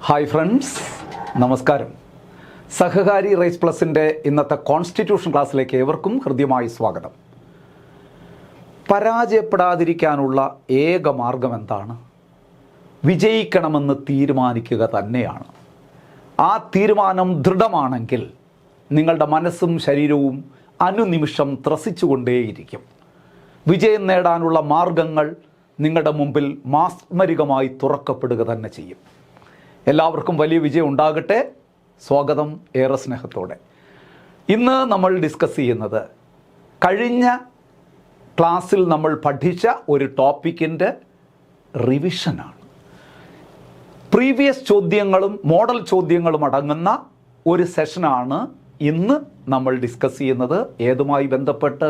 Hi friends, നമസ്കാരം. സഹകാരി rice പ്ലസിൻ്റെ ഇന്നത്തെ constitution ക്ലാസ്സിലേക്ക് ഏവർക്കും ഹൃദ്യമായി സ്വാഗതം. പരാജയപ്പെടാതിരിക്കാനുള്ള ഏക മാർഗം എന്താണ്? വിജയിക്കണമെന്ന് തീരുമാനിക്കുക തന്നെയാണ്. ആ തീരുമാനം ദൃഢമാണെങ്കിൽ നിങ്ങളുടെ മനസ്സും ശരീരവും അനുനിമിഷം ത്രസിച്ചുകൊണ്ടേയിരിക്കും. വിജയം നേടാനുള്ള മാർഗങ്ങൾ നിങ്ങളുടെ മുമ്പിൽ മാസ്മരികമായി തുറക്കപ്പെടുക തന്നെ ചെയ്യും. എല്ലാവർക്കും വലിയ വിജയം ഉണ്ടാകട്ടെ. സ്വാഗതം, ഏറെ സ്നേഹത്തോടെ. ഇന്ന് നമ്മൾ ഡിസ്കസ് ചെയ്യുന്നത് കഴിഞ്ഞ ക്ലാസ്സിൽ നമ്മൾ പഠിച്ച ഒരു ടോപ്പിക്കിൻ്റെ റിവിഷനാണ്. പ്രീവിയസ് ചോദ്യങ്ങളും മോഡൽ ചോദ്യങ്ങളും അടങ്ങുന്ന ഒരു സെഷനാണ് ഇന്ന് നമ്മൾ ഡിസ്കസ് ചെയ്യുന്നത്. ഏതുമായി ബന്ധപ്പെട്ട്?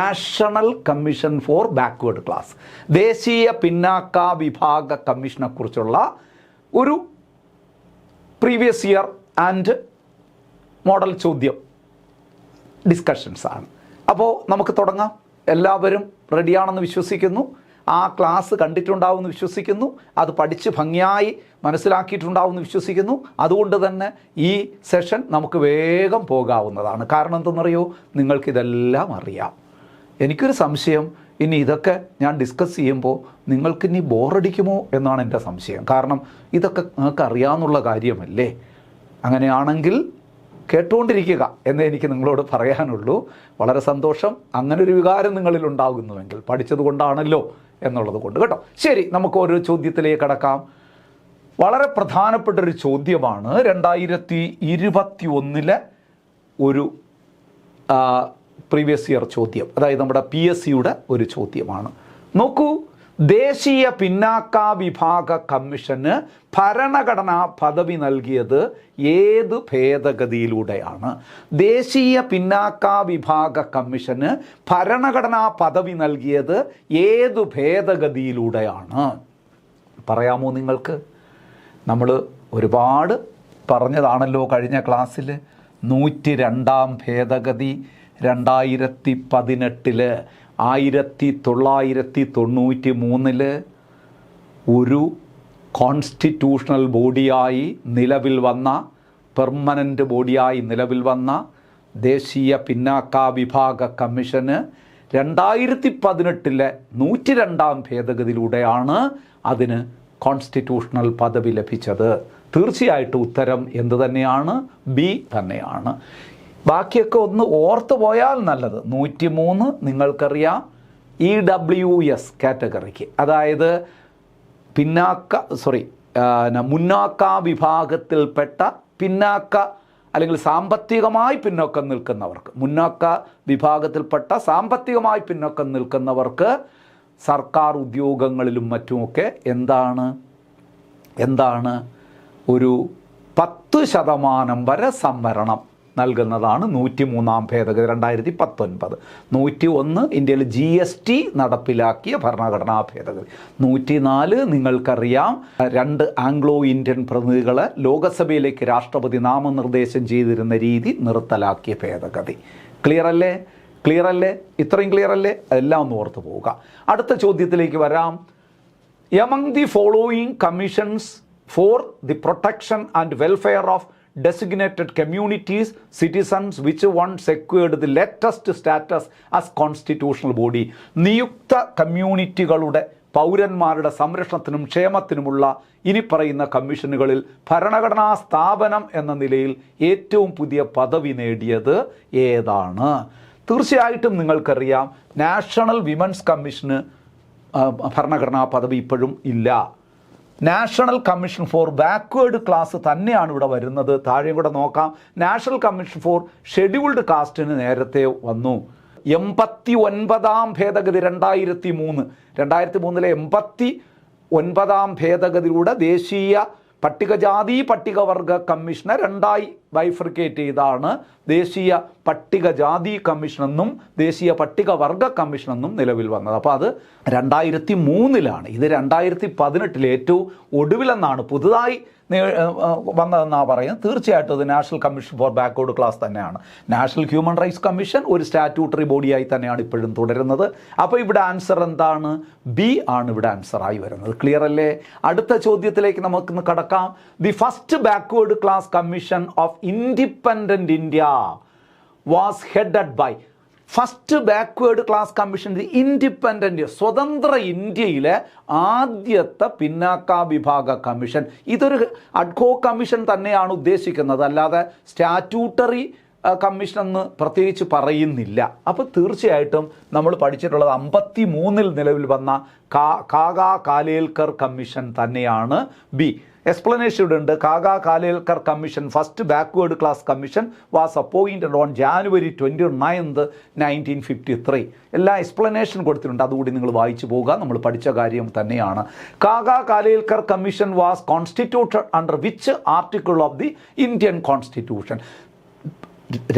National commission for backward class, ദേശീയ പിന്നാക്ക വിഭാഗ കമ്മീഷനെ കുറിച്ചുള്ള ഒരു പ്രീവിയസ് ഇയർ ആൻഡ് മോഡൽ ചോദ്യം ഡിസ്കഷൻസ് ആണ്. അപ്പോൾ നമുക്ക് തുടങ്ങാം. എല്ലാവരും റെഡിയാണെന്ന് വിശ്വസിക്കുന്നു. ആ ക്ലാസ് കണ്ടിട്ടുണ്ടാവുമെന്ന് വിശ്വസിക്കുന്നു. അത് പഠിച്ച് ഭംഗിയായി മനസ്സിലാക്കിയിട്ടുണ്ടാവുമെന്ന് വിശ്വസിക്കുന്നു. അതുകൊണ്ട് തന്നെ ഈ സെഷൻ നമുക്ക് വേഗം പോകാവുന്നതാണ്. കാരണം എന്തെന്നറിയോ, നിങ്ങൾക്കിതെല്ലാം അറിയാം. എനിക്കൊരു സംശയം, ഇനി ഇതൊക്കെ ഞാൻ ഡിസ്കസ് ചെയ്യുമ്പോൾ നിങ്ങൾക്കിനി ബോറടിക്കുമോ എന്നാണ് എൻ്റെ സംശയം. കാരണം ഇതൊക്കെ നിങ്ങൾക്ക് അറിയാമെന്നുള്ള കാര്യമല്ലേ. അങ്ങനെയാണെങ്കിൽ കേട്ടുകൊണ്ടിരിക്കുക എന്നേ എനിക്ക് നിങ്ങളോട് പറയാനുള്ളൂ. വളരെ സന്തോഷം. അങ്ങനൊരു വികാരം നിങ്ങളിൽ ഉണ്ടാകുന്നുവെങ്കിൽ പഠിച്ചത് കൊണ്ടാണല്ലോ എന്നുള്ളത് കൊണ്ട് കേട്ടോ. ശരി, നമുക്ക് ഓരോ ചോദ്യത്തിലേക്ക് കടക്കാം. വളരെ പ്രധാനപ്പെട്ടൊരു ചോദ്യമാണ്. 2021 ഒരു പ്രീവിയസ് ഇയർ ചോദ്യം, അതായത് നമ്മുടെ PSCയുടെ ഒരു ചോദ്യമാണ്. നോക്കൂ, ദേശീയ പിന്നാക്ക വിഭാഗ കമ്മീഷന് ഭരണഘടനാ പദവി നൽകിയത് ഏത് ഭേദഗതിയിലൂടെയാണ്? ദേശീയ പിന്നാക്ക വിഭാഗ കമ്മീഷന് ഭരണഘടനാ പദവി നൽകിയത് ഏത് ഭേദഗതിയിലൂടെയാണ്? പറയാമോ നിങ്ങൾക്ക്? നമ്മൾ ഒരുപാട് പറഞ്ഞതാണല്ലോ കഴിഞ്ഞ ക്ലാസ്സിൽ. 102-ാം ഭേദഗതി 2018 1993 ഒരു കോൺസ്റ്റിറ്റ്യൂഷണൽ ബോഡിയായി നിലവിൽ വന്ന, പെർമനൻ്റ് ബോഡിയായി നിലവിൽ വന്ന ദേശീയ പിന്നാക്ക വിഭാഗ കമ്മീഷന് 2018 102-ാം ഭേദഗതിയിലൂടെയാണ് അതിന് കോൺസ്റ്റിറ്റ്യൂഷണൽ പദവി ലഭിച്ചത്. തീർച്ചയായിട്ടും ഉത്തരം എന്ത് തന്നെയാണ്? ബി തന്നെയാണ്. ബാക്കിയൊക്കെ ഒന്ന് ഓർത്തു പോയാൽ നല്ലത്. 103 നിങ്ങൾക്കറിയാം, EWS കാറ്റഗറിക്ക്, അതായത് മുന്നാക്ക വിഭാഗത്തിൽപ്പെട്ട പിന്നാക്ക അല്ലെങ്കിൽ സാമ്പത്തികമായി പിന്നോക്കം നിൽക്കുന്നവർക്ക്, മുന്നാക്ക വിഭാഗത്തിൽപ്പെട്ട സാമ്പത്തികമായി പിന്നോക്കം നിൽക്കുന്നവർക്ക് സർക്കാർ ഉദ്യോഗങ്ങളിലും മറ്റുമൊക്കെ എന്താണ് ഒരു 10% വരെ സംവരണം നൽകുന്നതാണ് 103-ാം ഭേദഗതി 2019. 101 ഇന്ത്യയിൽ GST നടപ്പിലാക്കിയ ഭരണഘടനാ ഭേദഗതി. 104 നിങ്ങൾക്കറിയാം, 2 ആംഗ്ലോ ഇന്ത്യൻ പ്രതിനിധികളെ ലോകസഭയിലേക്ക് രാഷ്ട്രപതി നാമനിർദ്ദേശം ചെയ്തിരുന്ന രീതി നിർത്തലാക്കിയ ഭേദഗതി. ക്ലിയർ അല്ലേ? ഇത്രയും ക്ലിയർ അല്ലേ? എല്ലാം ഒന്ന് ഓർത്ത് പോവുക. അടുത്ത ചോദ്യത്തിലേക്ക് വരാം. Among the following commissions for the protection and welfare of designated communities, citizens which one secured the latest status as constitutional body. നിയുക്ത കമ്മ്യൂണിറ്റികളുടെ പൗരന്മാരുടെ സംരക്ഷണത്തിനും ക്ഷേമത്തിനുമുള്ള ഇനി പറയുന്ന കമ്മീഷനുകളിൽ ഭരണഘടനാ സ്ഥാപനം എന്ന നിലയിൽ ഏറ്റവും പുതിയ പദവി നേടിയത് ഏതാണ്? തീർച്ചയായിട്ടും നിങ്ങൾക്കറിയാം, നാഷണൽ വിമൻസ് കമ്മീഷന് ഭരണഘടനാ പദവി ഇപ്പോഴും ഇല്ല. National commission for backward class തന്നെയാണ് ഇവിടെ വരുന്നത്. താഴെയും കൂടെ നോക്കാം. നാഷണൽ കമ്മീഷൻ ഫോർ ഷെഡ്യൂൾഡ് കാസ്റ്റിന് നേരത്തെ വന്നു. 89-ാം ഭേദഗതി 2003 89-ാം ഭേദഗതിയിലൂടെ ദേശീയ പട്ടികജാതി പട്ടികവർഗ കമ്മീഷനെ 2ആയി ബൈഫർക്കേറ്റ് ചെയ്താണ് ദേശീയ പട്ടികജാതി കമ്മീഷനെന്നും ദേശീയ പട്ടികവർഗ കമ്മീഷനെന്നും നിലവിൽ വന്നത്. അപ്പോൾ അത് 2003-ലാണ്. ഇത് 2018 ഏറ്റവും ഒടുവിലെന്നാണ് പുതുതായി വന്നതെന്നാണ് പറയുന്നത്. തീർച്ചയായിട്ടും ഇത് national commission for backward class തന്നെയാണ്. നാഷണൽ ഹ്യൂമൻ റൈറ്റ്സ് കമ്മീഷൻ ഒരു സ്റ്റാറ്റ്യൂട്ടറി ബോഡിയായി തന്നെയാണ് ഇപ്പോഴും തുടരുന്നത്. അപ്പോൾ ഇവിടെ ആൻസർ എന്താണ്? ബി ആണ് ഇവിടെ ആൻസറായി വരുന്നത്. ക്ലിയർ അല്ലേ? അടുത്ത ചോദ്യത്തിലേക്ക് നമുക്കൊന്ന് കടക്കാം. The first backward class commission of independent India was headed by. First backward class commission independent സ്വതന്ത്ര ഇന്ത്യയിലെ ആദ്യത്തെ പിന്നാക്ക വിഭാഗ കമ്മീഷൻ. ഇതൊരു അഡ്ഹോക് കമ്മീഷൻ തന്നെയാണ് ഉദ്ദേശിക്കുന്നത്, അല്ലാതെ സ്റ്റാറ്റ്യൂട്ടറി കമ്മീഷൻ എന്ന് പ്രത്യേകിച്ച് പറയുന്നില്ല. അപ്പോൾ തീർച്ചയായിട്ടും നമ്മൾ പഠിച്ചിട്ടുള്ളത് 53 നിലവിൽ വന്ന കാഗാ കാലേൽക്കർ കമ്മീഷൻ തന്നെയാണ് ബി. എക്സ്പ്ലനേഷൻ ഇവിടെ ഉണ്ട്. Kaka Kalelkar commission first backward class commission was appointed on January 29, 1953. എല്ലാ എക്സ്പ്ലനേഷൻ കൊടുത്തിട്ടുണ്ട്, അതുകൂടി നിങ്ങൾ വായിച്ചു പോവുക. നമ്മൾ പഠിച്ച കാര്യം തന്നെയാണ്. Kaka Kalelkar commission was constituted under which article of the Indian constitution.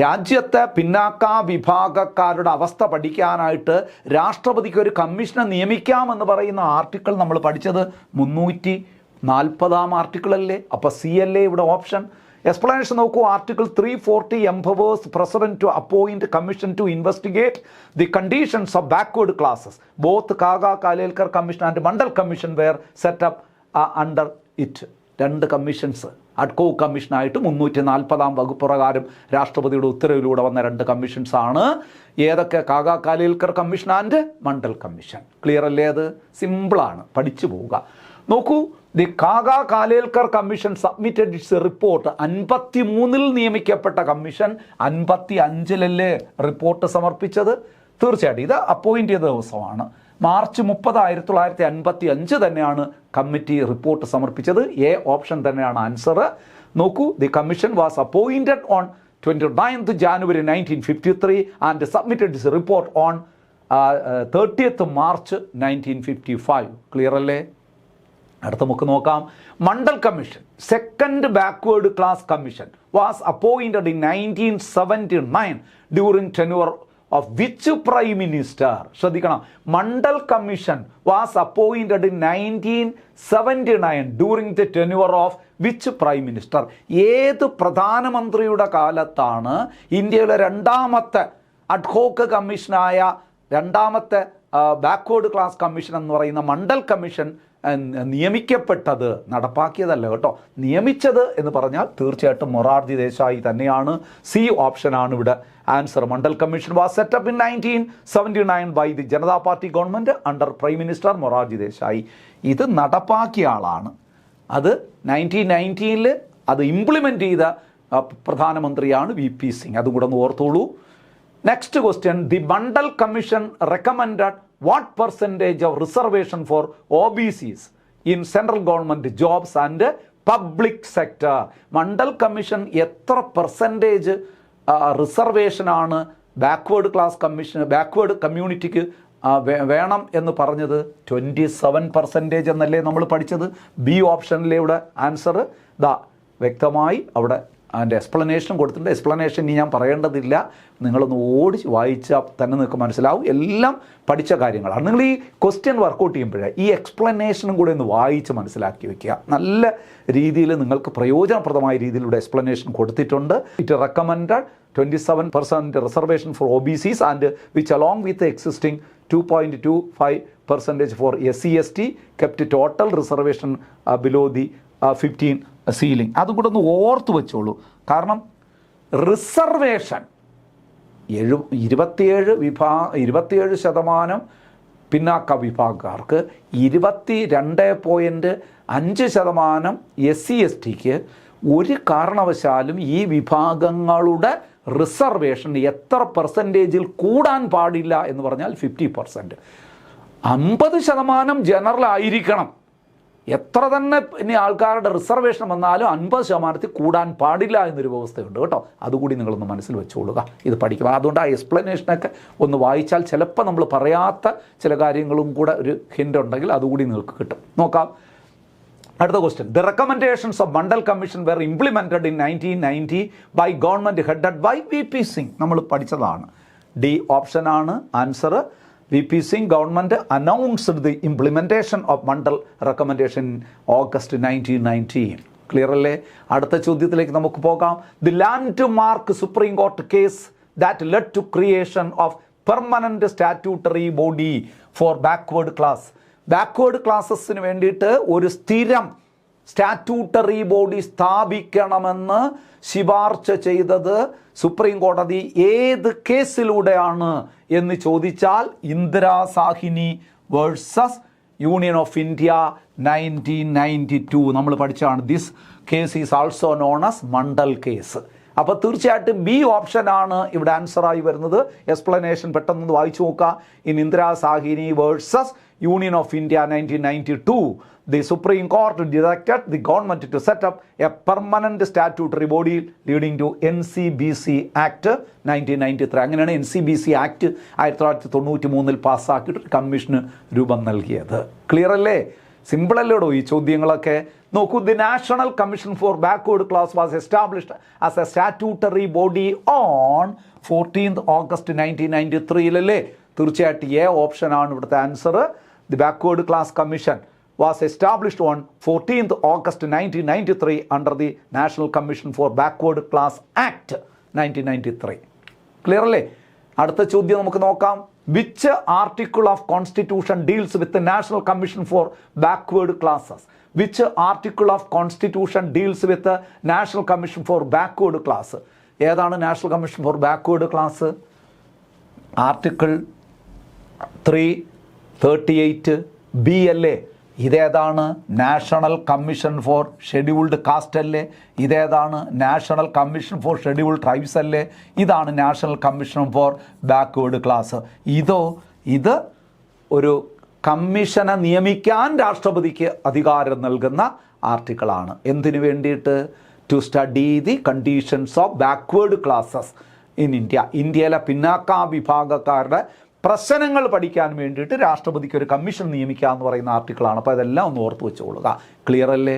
രാജ്യത്തെ പിന്നാക്ക വിഭാഗക്കാരുടെ അവസ്ഥ പഠിക്കാനായിട്ട് രാഷ്ട്രപതിക്ക് ഒരു കമ്മീഷനെ നിയമിക്കാമെന്ന് പറയുന്ന ആർട്ടിക്കിൾ നമ്മൾ പഠിച്ചത് 340 ആർട്ടിക്കിൾ അല്ലേ? അപ്പോൾ സി അല്ലേ ഇവിടെ ഓപ്ഷൻ? എക്സ്പ്ലനേഷൻ നോക്കൂ. Article 340 empowers president to appoint commission to investigate the conditions of backward classes. Both Kaka Kalelkar commission and Mandal commission were set up under it. 2 commissions ad hoc കമ്മീഷനായിട്ട് 340 വകുപ്പ് പ്രകാരം രാഷ്ട്രപതിയുടെ ഉത്തരവിലൂടെ വന്ന 2 കമ്മീഷൻസാണ്. ഏതൊക്കെ? Kaka Kalelkar commission and Mandal commission. Clear അല്ലേ? അത് സിമ്പിളാണ്, പഠിച്ചു പോവുക. നോക്കൂ, the Kaka Kalelkar commission submitted its report. 53 നിയമിക്കപ്പെട്ട കമ്മീഷൻ 55 റിപ്പോർട്ട് സമർപ്പിച്ചത്. തീർച്ചയായിട്ടും ഇത് അപ്പോയിൻ്റ് ചെയ്ത ദിവസമാണ്. മാർച്ച് 30, 1955 തന്നെയാണ് കമ്മിറ്റി റിപ്പോർട്ട് സമർപ്പിച്ചത്. എ ഓപ്ഷൻ തന്നെയാണ് ആൻസർ. നോക്കൂ, the commission was appointed on 29th January 1953 and submitted its report on 30th March 1955. Clear അല്ലേ? അടുത്ത നമുക്ക് നോക്കാം. Mandal commission second backward class commission was appointed in 1979 during tenure of which prime minister? ശ്രദ്ധിക്കണം, Mandal commission was appointed in 1979 during the tenure of which prime minister? ഏത് പ്രധാനമന്ത്രിയുടെ കാലത്താണ് ഇന്ത്യയിലെ രണ്ടാമത്തെ അഡ്ഹോക് കമ്മീഷനായ രണ്ടാമത്തെ ബാക്ക്വേർഡ് ക്ലാസ് കമ്മീഷൻ എന്ന് പറയുന്ന മണ്ഡൽ കമ്മീഷൻ നിയമിക്കപ്പെട്ടത്? നടപ്പാക്കിയതല്ല കേട്ടോ, നിയമിച്ചത് എന്ന് പറഞ്ഞാൽ തീർച്ചയായിട്ടും മൊറാർജി ദേശായി തന്നെയാണ്. സി ഓപ്ഷനാണ് ഇവിടെ answer. Mandal commission was set up in 1979 by the Janata party government under prime minister Morarji Desai. ഇത് നടപ്പാക്കിയ ആളാണ്. അത് 1990 അത് ഇംപ്ലിമെൻ്റ് ചെയ്ത പ്രധാനമന്ത്രിയാണ് VP സിംഗ്. അതും കൂടെ ഒന്ന് ഓർത്തോളൂ. Next question. The Mandal commission recommended what percentage of reservation for OBCs in central government jobs and public sector? Mandal commission എത്ര പെർസെൻറ്റേജ് റിസർവേഷനാണ് ബാക്ക്വേർഡ് ക്ലാസ് കമ്മീഷൻ ബാക്ക്വേർഡ് കമ്മ്യൂണിറ്റിക്ക് വേണം എന്ന് പറഞ്ഞത്? 27% എന്നല്ലേ നമ്മൾ പഠിച്ചത്? ബി ഓപ്ഷനിലെ ഇവിടെ ആൻസർ വ്യക്തമായി അവിടെ അതിൻ്റെ എക്സ്പ്ലനേഷൻ കൊടുത്തിട്ടുണ്ട്. എക്സ്പ്ലനേഷൻ ഇനി ഞാൻ പറയേണ്ടതില്ല, നിങ്ങളൊന്ന് ഓടിച്ച് വായിച്ചാൽ തന്നെ നിങ്ങൾക്ക് മനസ്സിലാവും. എല്ലാം പഠിച്ച കാര്യങ്ങളാണ്. നിങ്ങൾ ഈ ക്വസ്റ്റ്യൻ വർക്കൗട്ട് ചെയ്യുമ്പോഴേ ഈ എക്സ്പ്ലനേഷനും കൂടെ ഒന്ന് വായിച്ച് മനസ്സിലാക്കി വെക്കുക. നല്ല രീതിയിൽ നിങ്ങൾക്ക് പ്രയോജനപ്രദമായ രീതിയിലൂടെ എക്സ്പ്ലനേഷൻ കൊടുത്തിട്ടുണ്ട്. It recommended 27% reservation for OBCs and which along with existing 2.25% for SC/ST kept total reservation below the 15 ceiling. അതും കൂടെ ഒന്ന് ഓർത്ത് വെച്ചോളൂ. കാരണം റിസർവേഷൻ 27% പിന്നാക്ക വിഭാഗക്കാർക്ക്, 22.5% SC/STക്ക് ഒരു കാരണവശാലും ഈ വിഭാഗങ്ങളുടെ റിസർവേഷൻ എത്ര പെർസെൻറ്റേജിൽ കൂടാൻ പാടില്ല എന്ന് പറഞ്ഞാൽ 50%. 50% ജനറൽ ആയിരിക്കണം. എത്ര തന്നെ ഇനി ആൾക്കാരുടെ റിസർവേഷൻ വന്നാലും 50% കൂടാൻ പാടില്ല എന്നൊരു വ്യവസ്ഥയുണ്ട് കേട്ടോ. അതുകൂടി നിങ്ങളൊന്ന് മനസ്സിൽ വെച്ചോളുക, ഇത് പഠിക്കുക. അതുകൊണ്ട് ആ എക്സ്പ്ലനേഷനൊക്കെ ഒന്ന് വായിച്ചാൽ ചിലപ്പോൾ നമ്മൾ പറയാത്ത ചില കാര്യങ്ങളും കൂടെ ഒരു ഹിൻ്റ് ഉണ്ടെങ്കിൽ അതുകൂടി നിങ്ങൾക്ക് കിട്ടും. നോക്കാം അടുത്ത question. The recommendations of Mandal commission were implemented in 1990 by government headed by VP Singh. നമ്മൾ പഠിച്ചതാണ്. ഡി ഓപ്ഷനാണ് answer. VP Singh government announced the implementation of Mandal recommendation August 1990. Clear അല്ലേ? അടുത്ത ചോദ്യത്തിലേക്ക് നമുക്ക് പോകാം. The landmark supreme court case that led to creation of permanent statutory body for backward class. Backward ക്ലാസസിന് വേണ്ടിയിട്ട് ഒരു സ്ഥിരം സ്റ്റാറ്റ്യൂട്ടറി ബോഡി സ്ഥാപിക്കണമെന്ന് ശുപാർശ ചെയ്തത് സുപ്രീം കോടതി ഏത് കേസിലൂടെയാണ് എന്ന് ചോദിച്ചാൽ Indira Sawhney versus union of India 1992 നമ്മൾ പഠിച്ചാണ്. This case is also known as Mandal case. അപ്പോൾ തീർച്ചയായിട്ടും ബി ഓപ്ഷനാണ് ഇവിടെ ആൻസറായി വരുന്നത്. എക്സ്പ്ലനേഷൻ പെട്ടെന്ന് വായിച്ചു നോക്കുക. In Indira Sawhney versus union of India 1992 the Supreme Court directed the government to set up a permanent statutory body leading to NCBC Act 1993. അങ്ങനെയാണ് NCBC ആക്ട് 1993 പാസ്സാക്കിയിട്ട് കമ്മീഷന് രൂപം നൽകിയത്. ക്ലിയർ അല്ലേ? സിമ്പിൾ അല്ലേടോ ഈ ചോദ്യങ്ങളൊക്കെ? നോക്കൂ, the national commission for backward class was established as A statutory body on 14th August 1993. തീർച്ചയായിട്ടും A ഓപ്ഷനാണ് ഇവിടുത്തെ answer. The backward class commission was established on 14th August 1993 under the National Commission for Backward Class Act 1993. Clear അല്ലേ? അടുത്ത ചോദ്യം നമുക്ക് നോക്കാം. Which article of constitution deals with national commission for backward classes? Which article of constitution deals with national commission for backward class? ഏതാണ് national commission for backward class? Article 338 B അല്ലേ? ഇതേതാണ്? National commission for scheduled caste അല്ലേ? ഇതേതാണ്? National commission for scheduled tribes അല്ലേ? ഇതാണ് national commission for backward class. ഇത് ഒരു കമ്മീഷനെ നിയമിക്കാൻ രാഷ്ട്രപതിക്ക് അധികാരം നൽകുന്ന ആർട്ടിക്കിളാണ്. എന്തിനു വേണ്ടിയിട്ട്? To study the conditions of backward classes in India. ഇന്ത്യയിലെ പിന്നാക്ക വിഭാഗക്കാരുടെ പ്രശ്നങ്ങൾ പഠിക്കാൻ വേണ്ടിയിട്ട് രാഷ്ട്രപതിക്ക് ഒരു കമ്മീഷൻ നിയമിക്കുക എന്ന് പറയുന്ന ആർട്ടിക്കിളാണ്. അപ്പോൾ അതെല്ലാം ഒന്ന് ഓർത്ത് വെച്ചുകൊള്ളുക. ക്ലിയർ അല്ലേ?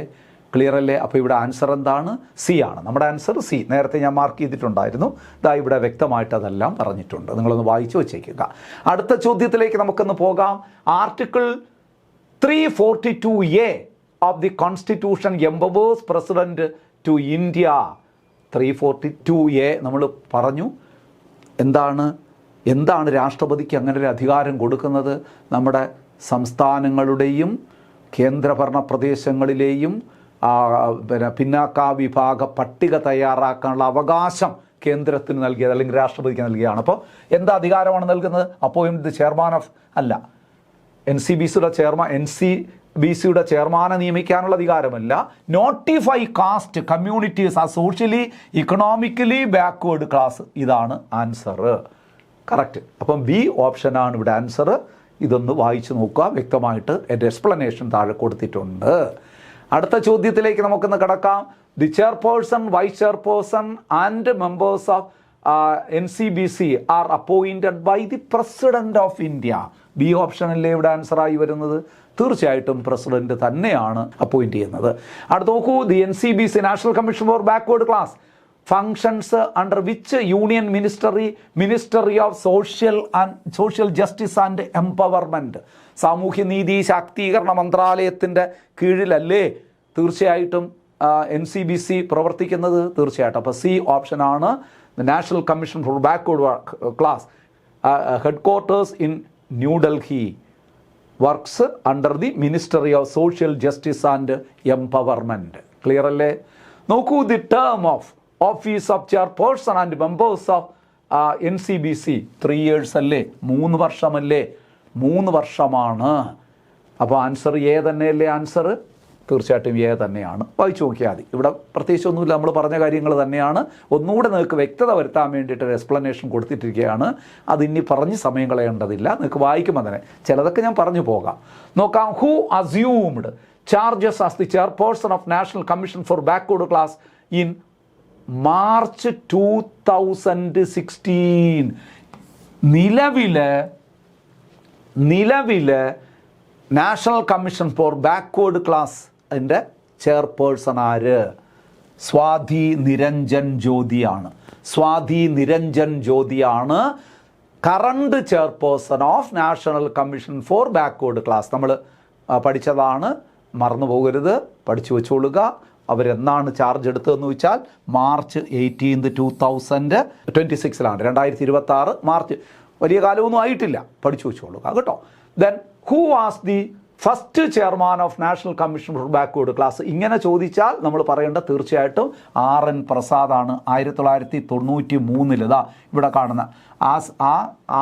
അപ്പോൾ ഇവിടെ ആൻസർ എന്താണ്? സി ആണ്. നമ്മുടെ ആൻസർ സി. നേരത്തെ ഞാൻ മാർക്ക് ചെയ്തിട്ടുണ്ടായിരുന്നു. ഇതാ ഇവിടെ വ്യക്തമായിട്ട് അതെല്ലാം പറഞ്ഞിട്ടുണ്ട്. നിങ്ങളൊന്ന് വായിച്ചു വെച്ചേക്കുക. അടുത്ത ചോദ്യത്തിലേക്ക് നമുക്കൊന്ന് പോകാം. Article 342A of the constitution empowers president to India. 342A നമ്മൾ പറഞ്ഞു. എന്താണ് രാഷ്ട്രപതിക്ക് അങ്ങനെ ഒരു അധികാരം കൊടുക്കുന്നത്? നമ്മുടെ സംസ്ഥാനങ്ങളുടെയും കേന്ദ്രഭരണ പ്രദേശങ്ങളിലെയും പിന്നാക്ക വിഭാഗ പട്ടിക തയ്യാറാക്കാനുള്ള അവകാശം കേന്ദ്രത്തിന് നൽകിയത് അല്ലെങ്കിൽ രാഷ്ട്രപതിക്ക് നൽകിയാണ്. അപ്പോൾ എന്താ അധികാരമാണ് നൽകുന്നത്? അപ്പോയിൻറ്റ് ചെയർമാൻ ഓഫ് അല്ല, NCBCയുടെ ചെയർമാനെ നിയമിക്കാനുള്ള അധികാരമല്ല. Notify caste communities are socially economically backward class. ഇതാണ് ആൻസർ. കറക്റ്റ്. അപ്പം ബി ഓപ്ഷനാണ് ഇവിടെ ആൻസർ. ഇതൊന്ന് വായിച്ചു നോക്കുക. വ്യക്തമായിട്ട് എൻ്റെ എക്സ്പ്ലനേഷൻ താഴെ കൊടുത്തിട്ടുണ്ട്. അടുത്ത ചോദ്യത്തിലേക്ക് നമുക്കൊന്ന് കിടക്കാം. The chairperson, vice chairperson and members of NCBC are appointed by the president of India. B ഓപ്ഷനല്ലേ ഇവിടെ ആൻസറായി വരുന്നത്? തീർച്ചയായിട്ടും പ്രസിഡന്റ് തന്നെയാണ് അപ്പോയിൻറ്റ് ചെയ്യുന്നത്. അടുത്ത് നോക്കൂ. The NCBC national commission for backward class functions under which union ministry of social justice and empowerment. സാമൂഹ്യനീതി ശാക്തീകരണ മന്ത്രാലയത്തിൻ്റെ കീഴിലല്ലേ തീർച്ചയായിട്ടും NCBC പ്രവർത്തിക്കുന്നത്? തീർച്ചയായിട്ടും. അപ്പോൾ സി ഓപ്ഷനാണ്. National commission for backward class head quarters in New Delhi, works under the ministry of social justice and empowerment. Clear അല്ലേ? നോക്കൂ. The term of office of chairperson and members of NCBC 3 years അല്ലേ? 3 വർഷമല്ലേ? 3 വർഷമാണ്. അപ്പോൾ answer A തന്നെയല്ലേ answer? തീർച്ചയായിട്ടും A തന്നെയാണ്. വായിച്ചു നോക്കിയാൽ മതി. ഇവിടെ പ്രത്യേകിച്ചൊന്നുമില്ല, നമ്മൾ പറഞ്ഞ കാര്യങ്ങൾ തന്നെയാണ്. ഒന്നുകൂടെ നിങ്ങൾക്ക് വ്യക്തത വരുത്താൻ വേണ്ടിയിട്ട് ഒരു എക്സ്പ്ലനേഷൻ കൊടുത്തിട്ടിരിക്കുകയാണ്. അതിനി പറഞ്ഞ് സമയം കളയേണ്ടതില്ല. നിങ്ങൾക്ക് വായിക്കുമ്പോൾ തന്നെ ചിലതൊക്കെ ഞാൻ പറഞ്ഞു പോകാം. നോക്കാം. Who assumed charges as the chairperson of national commission for backward class in March 2016. നിലവിലെ national commission for backward class അതിൻ്റെ ചെയർപേഴ്സൺ ആര്? സ്വാതി നിരഞ്ജൻ ജ്യോതിയാണ് current chairperson of national commission for backward class. നമ്മൾ പഠിച്ചതാണ്, മറന്നു പോകരുത്, പഠിച്ചു വെച്ചോളുക. അവരെന്നാണ് ചാർജ് എടുത്തതെന്ന് വെച്ചാൽ മാർച്ച് 18, 2026 2026 മാർച്ച്. വലിയ കാലമൊന്നും ആയിട്ടില്ല, പഠിച്ചു വെച്ചോളൂ കേട്ടോ. Then who was the first chairman of national commission for backward class? ഇങ്ങനെ ചോദിച്ചാൽ നമ്മൾ പറയേണ്ട തീർച്ചയായിട്ടും RN പ്രസാദാണ്. 1993 ഇതാ ഇവിടെ കാണുന്ന ആ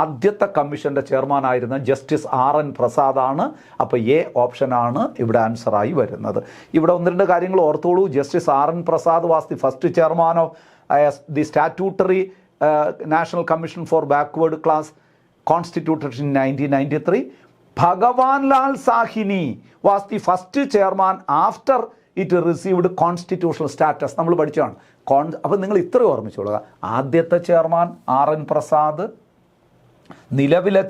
ആദ്യത്തെ കമ്മീഷൻ്റെ ചെയർമാനായിരുന്ന ജസ്റ്റിസ് RN പ്രസാദാണ്. അപ്പോൾ എ ഓപ്ഷനാണ് ഇവിടെ ആൻസറായി വരുന്നത്. ഇവിടെ 1-2 കാര്യങ്ങൾ ഓർത്തോളൂ. Justice RN Prasad was the first chairman of the statutory national commission for backward class constituted in 1993. Bhagwan Lal Sahni was the first chairman after it received constitutional status. നമ്മൾ പഠിച്ചതാണ്. അപ്പം നിങ്ങൾ ഇത്ര ഓർമ്മിച്ചോളുക. ആദ്യത്തെ ചെയർമാൻ RN പ്രസാദ്, നിലവിലെ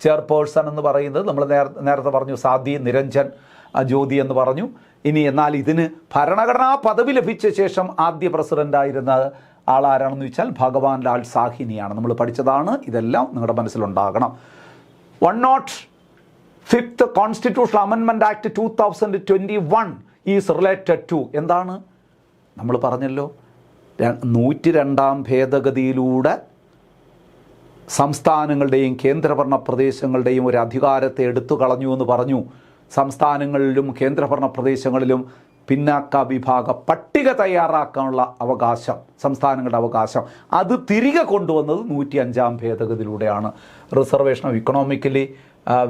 ചെയർപേഴ്സൺ എന്ന് പറയുന്നത് നമ്മൾ നേരത്തെ പറഞ്ഞു സാധ്വി നിരഞ്ജൻ ജ്യോതി എന്ന് പറഞ്ഞു. ഇനി എന്നാൽ ഇതിന് ഭരണഘടനാ പദവി ലഭിച്ച ശേഷം ആദ്യ പ്രസിഡൻ്റായിരുന്ന ആളാരാണെന്ന് വെച്ചാൽ ഭഗവാൻ ലാൽ സാഹിനിയാണ്. നമ്മൾ പഠിച്ചതാണ്. ഇതെല്ലാം നിങ്ങളുടെ മനസ്സിലുണ്ടാകണം. 105th constitutional amendment act 2021 is related to എന്താണ്? നമ്മൾ പറഞ്ഞല്ലോ 102ാം ഭേദഗതിയിലൂടെ സംസ്ഥാനങ്ങളുടെയും കേന്ദ്രഭരണ പ്രദേശങ്ങളുടെയും ഒരു അധികാരത്തെ എടുത്തു കളഞ്ഞു എന്ന് പറഞ്ഞു. സംസ്ഥാനങ്ങളിലും കേന്ദ്രഭരണ പ്രദേശങ്ങളിലും പിന്നാക്ക വിഭാഗ പട്ടിക തയ്യാറാക്കാനുള്ള അവകാശം, സംസ്ഥാനങ്ങളുടെ അവകാശം, അത് തിരികെ കൊണ്ടുവന്നത് 105ാം ഭേദഗതിയിലൂടെയാണ്. Reservation of economically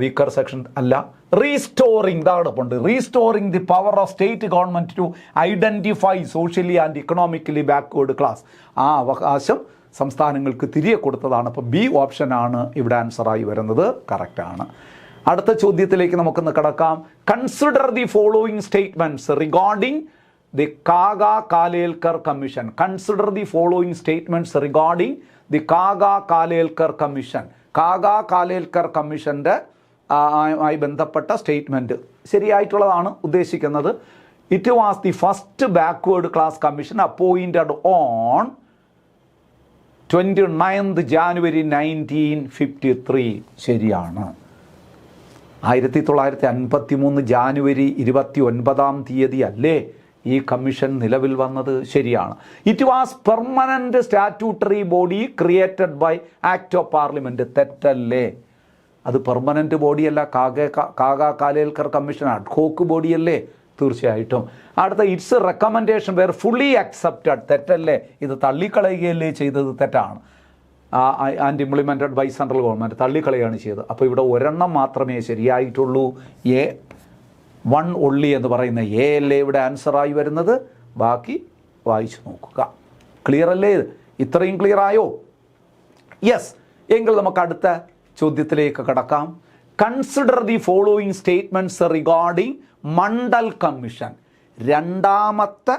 weaker section അല്ല, റീസ്റ്റോറിംഗ് ഉണ്ട്. Restoring the power of state government to identify socially and economically backward class. ആ അവകാശം സംസ്ഥാനങ്ങൾക്ക് തിരികെ കൊടുത്തതാണ്. അപ്പോൾ ബി ഓപ്ഷനാണ് ഇവിടെ ആൻസറായി വരുന്നത്. കറക്റ്റാണ്. അടുത്ത ചോദ്യത്തിലേക്ക് നമുക്കൊന്ന് കടക്കാം. Consider the following statements regarding the Kaka Kalelkar commission. Consider the following statements regarding the Kaka Kalelkar commission. Kaka Kalelkar കമ്മീഷൻ്റെ ആയി ബന്ധപ്പെട്ട സ്റ്റേറ്റ്മെൻറ്റ് ശരിയായിട്ടുള്ളതാണ് ഉദ്ദേശിക്കുന്നത്. It was the first backward class commission appointed on 29th January 1953. ശരിയാണ്. 1953 ജാനുവരി 29 അല്ലേ ഈ കമ്മീഷൻ നിലവിൽ വന്നത്? ശരിയാണ്. It was permanent statutory body created by act of parliament. തെറ്റല്ലേ? അത് പെർമനന്റ് ബോഡിയല്ല. കാഗ കാലേൽക്കർ കമ്മീഷൻ അഡ്ഹോക്ക് ബോഡിയല്ലേ? തീർച്ചയായിട്ടും. അടുത്ത its recommendation were fully accepted. തെറ്റല്ലേ? ഇത് തള്ളിക്കളയുകയല്ലേ ചെയ്തത്? തെറ്റാണ്. And implemented by central government. തള്ളിക്കളയാണ് ചെയ്തത്. അപ്പോൾ ഇവിടെ ഒരെണ്ണം മാത്രമേ ശരിയായിട്ടുള്ളൂ. എ 1 ഒള്ളി എന്ന് പറയുന്ന എ അല്ലേ ഇവിടെ ആൻസറായി വരുന്നത്. ബാക്കി വായിച്ചു നോക്കുക. ക്ലിയർ അല്ലേ? ഇത്രയും ക്ലിയർ ആയോ? യെസ്. എങ്കിൽ നമുക്ക് അടുത്ത ചോദ്യത്തിലേക്ക് കടക്കാം. Consider the following statements regarding Mandal commission. രണ്ടാമത്തെ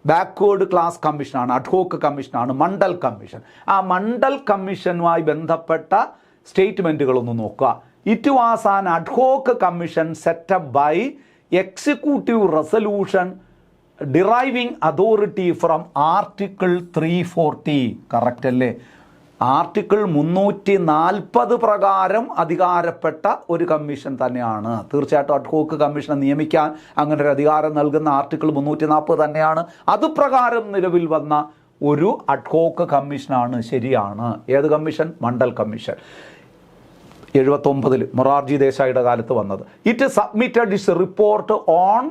ബാക്ക്വേർഡ് ക്ലാസ് കമ്മീഷനാണ്, അഡ്ഹോക്ക് കമ്മീഷനാണ് മണ്ഡൽ കമ്മീഷൻ. ആ മണ്ഡൽ കമ്മീഷനുമായി ബന്ധപ്പെട്ട സ്റ്റേറ്റ്മെൻറ്റുകളൊന്ന് നോക്കുക. It was an ad hoc commission set up by executive resolution deriving authority from article 340. Correct അല്ലേ? ആർട്ടിക്കിൾ 340 പ്രകാരം അധികാരപ്പെട്ട ഒരു കമ്മീഷൻ തന്നെയാണ്. തീർച്ചയായിട്ടും അഡ്ഹോക്ക് കമ്മീഷനെ നിയമിക്കാൻ അങ്ങനെ ഒരു അധികാരം നൽകുന്ന ആർട്ടിക്കിൾ 340 തന്നെയാണ്. അതുപ്രകാരം നിലവിൽ വന്ന ഒരു അഡ്ഹോക്ക് കമ്മീഷനാണ്. ശരിയാണ്. ഏത് കമ്മീഷൻ? മണ്ഡൽ കമ്മീഷൻ. 79 മൊറാർജി ദേശായിയുടെ കാലത്ത് വന്നത്. It submitted its report on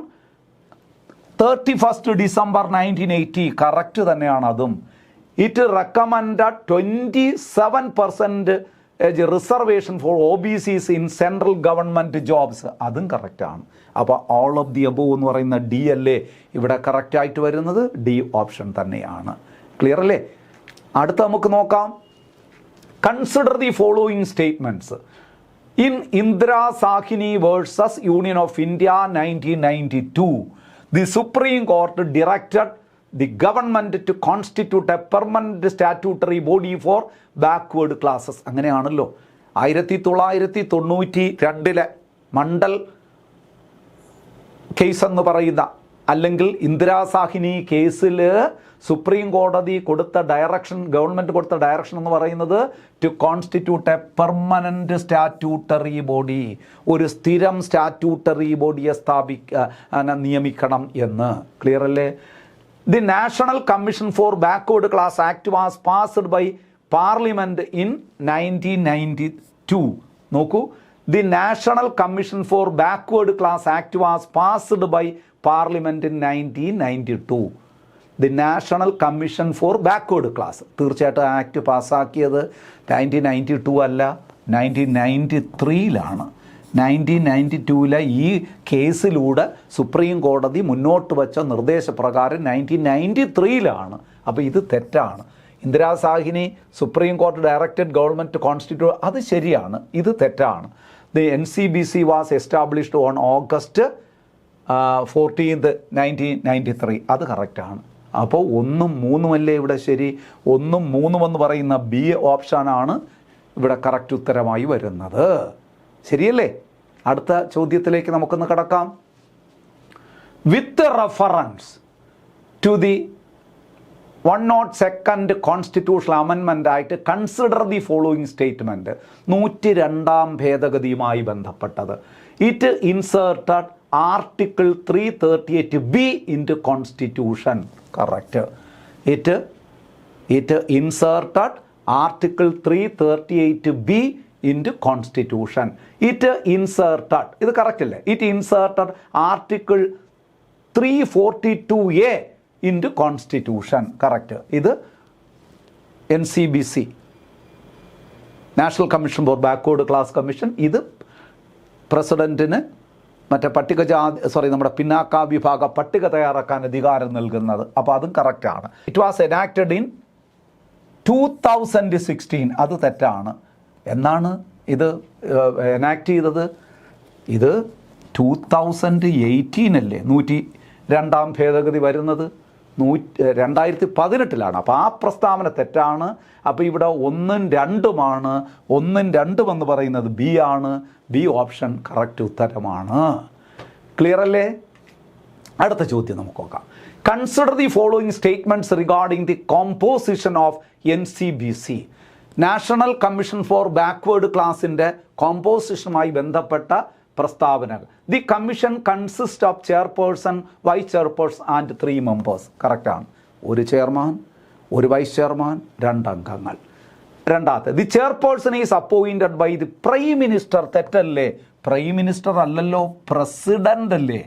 31st December 1980. Correct തന്നെയാണ് അതും. It recommended 27% reservation for OBCs in central government jobs. അതും കറക്റ്റാണ്. അപ്പോൾ ഓൾ ഓഫ് ദി അബോവ് എന്ന് പറയുന്ന ഡി അല്ലേ ഇവിടെ കറക്റ്റായിട്ട് വരുന്നത്? ഡി ഓപ്ഷൻ തന്നെയാണ്. ക്ലിയർ അല്ലേ? അടുത്ത നമുക്ക് നോക്കാം. Consider the following statements. In Indira Sawhney versus union of India 1992 the supreme court directed the government to constitute a permanent statutory body for backward classes. അങ്ങനെയാണല്ലോ. 1992 മണ്ഡൽ കേസ് എന്ന് പറയുന്ന അല്ലെങ്കിൽ ഇന്ദിരാസാഹിനി കേസിൽ സുപ്രീം കോടതി കൊടുത്ത ഡയറക്ഷൻ, ഗവൺമെൻറ് കൊടുത്ത ഡയറക്ഷൻ എന്ന് പറയുന്നത് to constitute a permanent statutory body, ഒരു സ്ഥിരം സ്റ്റാറ്റ്യൂട്ടറി ബോഡിയെ നിയമിക്കണം എന്ന്. ക്ലിയർ അല്ലേ? The national commission for backward class act was passed by parliament in 1992. നോക്കൂ, the national commission for backward class act was passed by parliament in 1992. The national commission for backward class, തീർച്ചയായിട്ടും act പാസ്സാക്കിയത് 1992 അല്ല, 1993 1992 ഈ കേസിലൂടെ supreme കോടതി മുന്നോട്ട് വച്ച നിർദ്ദേശപ്രകാരം 1993 അപ്പോൾ ഇത് തെറ്റാണ്. ഇന്ദിരാസാഹിനി സുപ്രീം കോടതി ഡയറക്റ്റഡ് ഗവൺമെൻറ് കോൺസ്റ്റിറ്റ്യൂട്ട്, അത് ശരിയാണ്, ഇത് തെറ്റാണ്. The NCBC was established on August 14, 1993, അത് കറക്റ്റാണ്. അപ്പോൾ 1ഉം 3ഉം അല്ലേ ഇവിടെ ശരി? 1ഉം 3ഉം എന്ന് പറയുന്ന ബി ഓപ്ഷനാണ് ഇവിടെ കറക്റ്റ് ഉത്തരമായി വരുന്നത്. ശരിയല്ലേ? അടുത്ത ചോദ്യത്തിലേക്ക് നമുക്കൊന്ന് കടക്കാം. With reference to the 102nd constitutional അമെൻമെൻ്റ് ആയിട്ട് കൺസിഡർ ദി ഫോളോയിങ് സ്റ്റേറ്റ്മെൻറ്റ്, 102ാം ഭേദഗതിയുമായി ബന്ധപ്പെട്ടത്. It inserted article 338B into Constitution. Correct. It inserted Article 338B into Constitution. It inserted, ഇത് correct അല്ലേ? It inserted Article 342A into Constitution. Correct. ഇത് NCBC, national commission for backward class commission, ഇത് പ്രസിഡന്റിന് നമ്മുടെ പിന്നാക്ക വിഭാഗ പട്ടിക തയ്യാറാക്കാൻ അധികാരം നൽകുന്നത്. അപ്പോൾ അതും കറക്റ്റാണ്. ഇറ്റ് വാസ് എനാക്റ്റഡ് ഇൻ 2016, അത് തെറ്റാണ്. എന്നാണ് ഇത് എനാക്ട് ചെയ്തത്? ഇത് 2018 അല്ലേ 102ാം ഭേദഗതി വരുന്നത്? 2018 അപ്പോൾ ആ പ്രസ്താവന തെറ്റാണ്. അപ്പോൾ ഇവിടെ 1ഉം 2ഉമാണ്. 1ഉം 2ഉം എന്ന് പറയുന്നത് ബി ആണ്. ബി ഓപ്ഷൻ കറക്റ്റ് ഉത്തരമാണ്. ക്ലിയർ അല്ലേ? അടുത്ത ചോദ്യം നമുക്ക് നോക്കാം. Consider the following statements regarding the composition of NCBC, national commission for backward ക്ലാസിൻ്റെ കോമ്പോസിഷനുമായി ബന്ധപ്പെട്ട പ്രസ്താവനകൾ. The commission consist of chairperson, vice chairperson and 3 members. കറക്റ്റാണ്. ഒരു ചെയർമാൻ, ഒരു വൈസ് ചെയർമാൻ, 2 അംഗങ്ങൾ. രണ്ടാമത്തെ, the chairperson is appointed by the prime minister. തെറ്റല്ലേ? പ്രൈം മിനിസ്റ്റർ അല്ലല്ലോ, പ്രസിഡൻ്റ് അല്ലേ?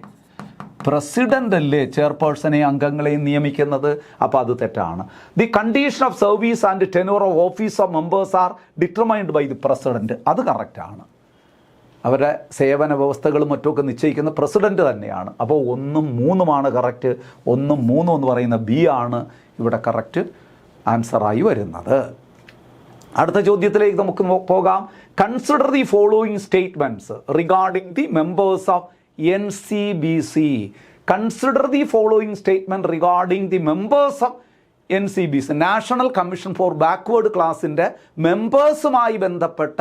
പ്രസിഡൻ്റ് അല്ലേ ചെയർപേഴ്സണെ അംഗങ്ങളെയും നിയമിക്കുന്നത്? അപ്പോൾ അത് തെറ്റാണ്. The condition of service and tenure of office of members are determined by the president. അത് കറക്റ്റാണ്. അവരുടെ സേവന വ്യവസ്ഥകളും മറ്റുമൊക്കെ നിശ്ചയിക്കുന്ന പ്രസിഡൻറ്റ് തന്നെയാണ്. അപ്പോൾ 1ഉം 3ഉമാണ് കറക്റ്റ്. 1ഉം 3ഉം എന്ന് പറയുന്ന ബി ആണ് ഇവിടെ കറക്റ്റ് ആൻസറായി വരുന്നത്. അടുത്ത ചോദ്യത്തിലേക്ക് നമുക്ക് പോകാം. Consider the following statements regarding the members of NCBC. Consider the following statement regarding the members of NCBC, national commission for backward ക്ലാസിൻ്റെ മെമ്പേഴ്സുമായി ബന്ധപ്പെട്ട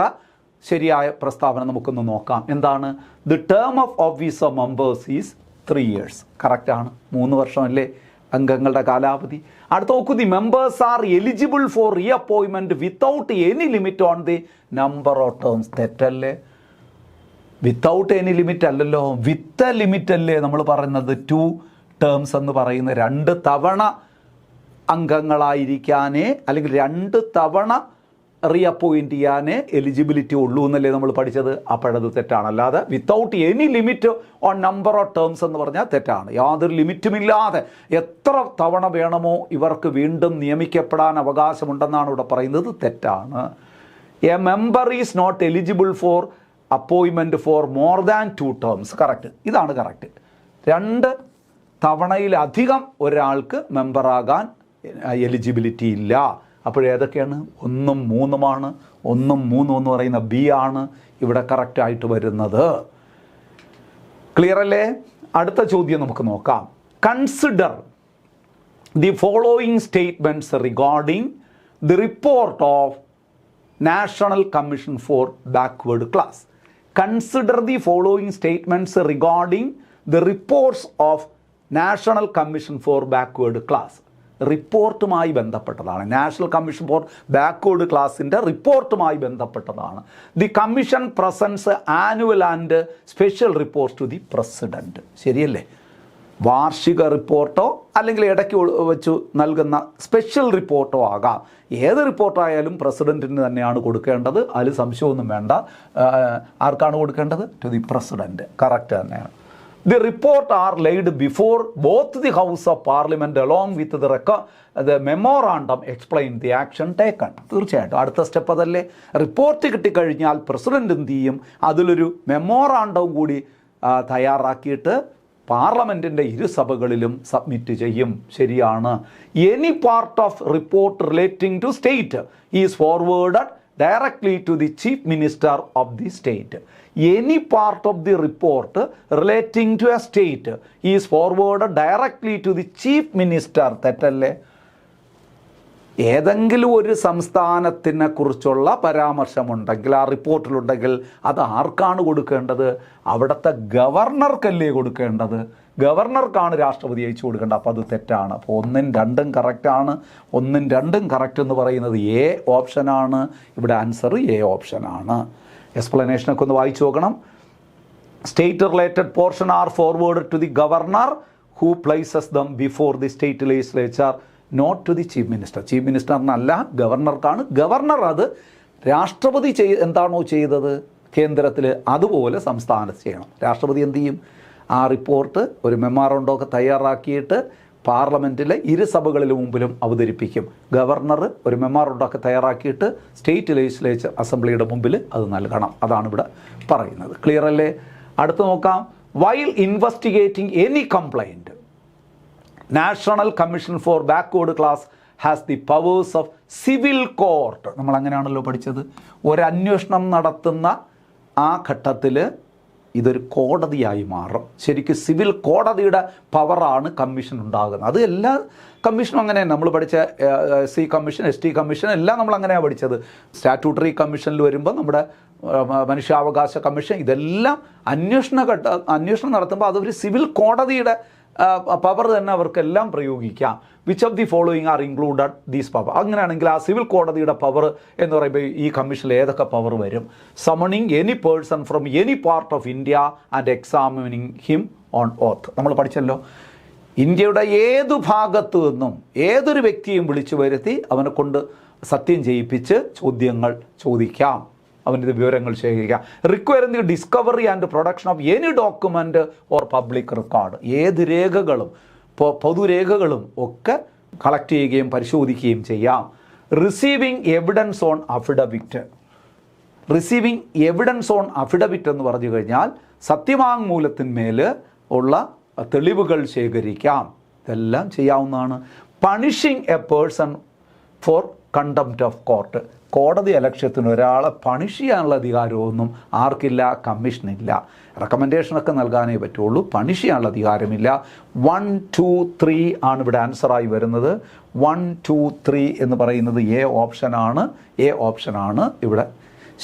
ശരിയായ പ്രസ്താവന നമുക്കൊന്ന് നോക്കാം. എന്താണ്? The term of office of members is 3 years. കറക്റ്റാണ്. 3 വർഷമല്ലേ അംഗങ്ങളുടെ കാലാവധി. അടുത്ത നോക്കൂ, the members are eligible for reappointment without any limit on the number of terms. തെറ്റല്ലേ? വിത്തൗട്ട് എനി ലിമിറ്റ് അല്ലല്ലോ, വിത്ത് ലിമിറ്റ് അല്ലേ നമ്മൾ പറയുന്നത്. 2 terms എന്ന് പറയുന്ന 2 തവണ അംഗങ്ങളായിരിക്കാനേ, അല്ലെങ്കിൽ 2 തവണ റീ അപ്പോയിൻറ്റ് ചെയ്യാനേ എലിജിബിലിറ്റി ഉള്ളൂ എന്നല്ലേ നമ്മൾ പഠിച്ചത്. അപ്പോഴത് തെറ്റാണ്. അല്ലാതെ without any limit on number of terms എന്ന് പറഞ്ഞാൽ തെറ്റാണ്. യാതൊരു ലിമിറ്റുമില്ലാതെ എത്ര തവണ വേണമോ ഇവർക്ക് വീണ്ടും നിയമിക്കപ്പെടാൻ അവകാശമുണ്ടെന്നാണ് ഇവിടെ പറയുന്നത്. തെറ്റാണ്. A member is not eligible for appointment for more than 2 terms. Correct. ഇതാണ് കറക്റ്റ്. 2 തവണയിലധികം ഒരാൾക്ക് മെമ്പറാകാൻ എലിജിബിലിറ്റി ഇല്ല. അപ്പോഴേതൊക്കെയാണ്? 1ഉം 3ഉമാണ്. 1ഉം 3ഉം എന്ന് പറയുന്ന ബി ആണ് ഇവിടെ കറക്റ്റായിട്ട് വരുന്നത്. ക്ലിയർ അല്ലേ? അടുത്ത ചോദ്യം നമുക്ക് നോക്കാം. Consider the following statements regarding the report of national commission for backward class. Consider the following statements regarding the reports of national commission for backward class റിപ്പോർട്ടുമായി ബന്ധപ്പെട്ടതാണ്. നാഷണൽ കമ്മീഷൻ ഫോർ ബാക്ക്വേർഡ് ക്ലാസിൻ്റെ റിപ്പോർട്ടുമായി ബന്ധപ്പെട്ടതാണ്. The commission presents annual and special report to the president. ശരിയല്ലേ? വാർഷിക റിപ്പോർട്ടോ അല്ലെങ്കിൽ ഇടയ്ക്ക് വെച്ച് നൽകുന്ന സ്പെഷ്യൽ റിപ്പോർട്ടോ ആകാം. ഏത് റിപ്പോർട്ടായാലും പ്രസിഡൻറ്റിന് തന്നെയാണ് കൊടുക്കേണ്ടത്. അതിൽ സംശയമൊന്നും വേണ്ട. ആർക്കാണ് കൊടുക്കേണ്ടത്? To the president. കറക്റ്റ് തന്നെയാണ്. The report are laid before both the House of Parliament along with the memorandum explain the action taken. തീർച്ചയായിട്ടും അടുത്ത സ്റ്റെപ്പ് അതല്ലേ. റിപ്പോർട്ട് കിട്ടിക്കഴിഞ്ഞാൽ പ്രസിഡന്റ് എന്ത് ചെയ്യും? അതിലൊരു മെമ്മോറാണ്ടവും കൂടി തയ്യാറാക്കിയിട്ട് പാർലമെൻറ്റിൻ്റെ ഇരുസഭകളിലും സബ്മിറ്റ് ചെയ്യും. ശരിയാണ്. Any part of report relating to state is forwarded directly to the chief minister of the state. Any part of the report relating to a state is forwarded directly to the chief minister. തെറ്റല്ലേ? ഏതെങ്കിലും ഒരു സംസ്ഥാനത്തിനെ കുറിച്ചുള്ള പരാമർശമുണ്ടെങ്കിൽ, ആ റിപ്പോർട്ടിലുണ്ടെങ്കിൽ, അത് ആർക്കാണ് കൊടുക്കേണ്ടത്? അവിടുത്തെ ഗവർണർക്കല്ലേ കൊടുക്കേണ്ടത്? ഗവർണർക്കാണ് രാഷ്ട്രപതി അയച്ചു കൊടുക്കേണ്ടത്. അപ്പോൾ അത് തെറ്റാണ്. അപ്പോൾ 1ഉം 2ഉം കറക്റ്റാണ്. 1ഉം 2ഉം കറക്റ്റ് എന്ന് പറയുന്നത് എ ഓപ്ഷനാണ്. ഇവിടെ ആൻസർ എ ഓപ്ഷനാണ്. എക്സ്പ്ലനേഷനൊക്കെ ഒന്ന് വായിച്ചു നോക്കണം. State related portion are forward to the governor who places them before the state legislature, not to the chief minister. Chief മിനിസ്റ്ററിനല്ല, ഗവർണർക്കാണ്. ഗവർണർ അത് രാഷ്ട്രപതി എന്താണോ ചെയ്തത് കേന്ദ്രത്തിൽ, അതുപോലെ സംസ്ഥാനത്ത് ചെയ്യണം. രാഷ്ട്രപതി എന്ത് ചെയ്യും? ആ റിപ്പോർട്ട് ഒരു മെമ്മോറാണ്ടമൊക്കെ തയ്യാറാക്കിയിട്ട് പാർലമെൻറ്റിലെ ഇരുസഭകളിലും മുമ്പിലും അവതരിപ്പിക്കും. ഗവർണർ ഒരു മെമ്മോറാണ്ടമൊക്കെ തയ്യാറാക്കിയിട്ട് സ്റ്റേറ്റ് ലെജിസ്ലേച്ചർ അസംബ്ലിയുടെ മുമ്പിൽ അത് നൽകണം. അതാണ് ഇവിടെ പറയുന്നത്. ക്ലിയർ അല്ലേ? അടുത്ത് നോക്കാം. While investigating any complaint, national commission for backward class has the powers of civil court. നമ്മൾ അങ്ങനെയാണല്ലോ പഠിച്ചത്. ഒരു അന്വേഷണം നടത്തുന്ന ആ ഘട്ടത്തിൽ ഇതൊരു കോടതിയായി മാറും. ശരിക്കും സിവിൽ കോടതിയുടെ പവറാണ് കമ്മീഷൻ ഉണ്ടാകുന്നത്. അത് എല്ലാ കമ്മീഷനും അങ്ങനെ നമ്മൾ പഠിച്ച SC കമ്മീഷൻ, ST കമ്മീഷൻ എല്ലാം നമ്മൾ അങ്ങനെയാണ് പഠിച്ചത്. സ്റ്റാറ്റ്യൂട്ടറി കമ്മീഷനിൽ വരുമ്പോൾ നമ്മുടെ മനുഷ്യാവകാശ കമ്മീഷൻ, ഇതെല്ലാം അന്വേഷണം നടത്തുമ്പോൾ അതൊരു സിവിൽ കോടതിയുടെ പവർ തന്നെ അവർക്കെല്ലാം പ്രയോഗിക്കാം. Which of the following are included these power. അങ്ങനെയാണെങ്കിൽ ആ സിവിൽ കോടതിയുടെ പവർ എന്ന് പറയുമ്പോൾ ഈ കമ്മീഷനിൽ ഏതൊക്കെ പവർ വരും? Summoning any person from any part of India and examining him on oath. നമ്മൾ പഠിച്ചല്ലോ. ഇന്ത്യയുടെ ഏതു ഭാഗത്തു നിന്നും ഏതൊരു വ്യക്തിയും വിളിച്ചു വരുത്തി അവനെ കൊണ്ട് സത്യം ചെയ്യിപ്പിച്ച് ചോദ്യങ്ങൾ ചോദിക്കാം, അവൻ്റെ വിവരങ്ങൾ ശേഖരിക്കാം. Requiring the discovery and production of any document or public record. ഏത് രേഖകളും പൊതുരേഖകളും ഒക്കെ കളക്ട് ചെയ്യുകയും പരിശോധിക്കുകയും ചെയ്യാം. Receiving evidence on affidavit. Receiving evidence on affidavit എന്ന് പറഞ്ഞു കഴിഞ്ഞാൽ സത്യവാങ്മൂലത്തിന്മേൽ ഉള്ള തെളിവുകൾ ശേഖരിക്കാം. ഇതെല്ലാം ചെയ്യാവുന്നതാണ്. Punishing a person for contempt of court. കോടതി അലക്ഷ്യത്തിന് ഒരാളെ പണിഷ് ചെയ്യാനുള്ള അധികാരമൊന്നും ആർക്കില്ല? കമ്മീഷനില്ല. റെക്കമെൻഡേഷനൊക്കെ നൽകാനേ പറ്റുള്ളൂ, പണിഷ് ചെയ്യാനുള്ള അധികാരമില്ല. 1, 2, 3 ആണ് ഇവിടെ ആൻസറായി വരുന്നത്. 1, 2, 3 എന്ന് പറയുന്നത് എ ഓപ്ഷനാണ് ഇവിടെ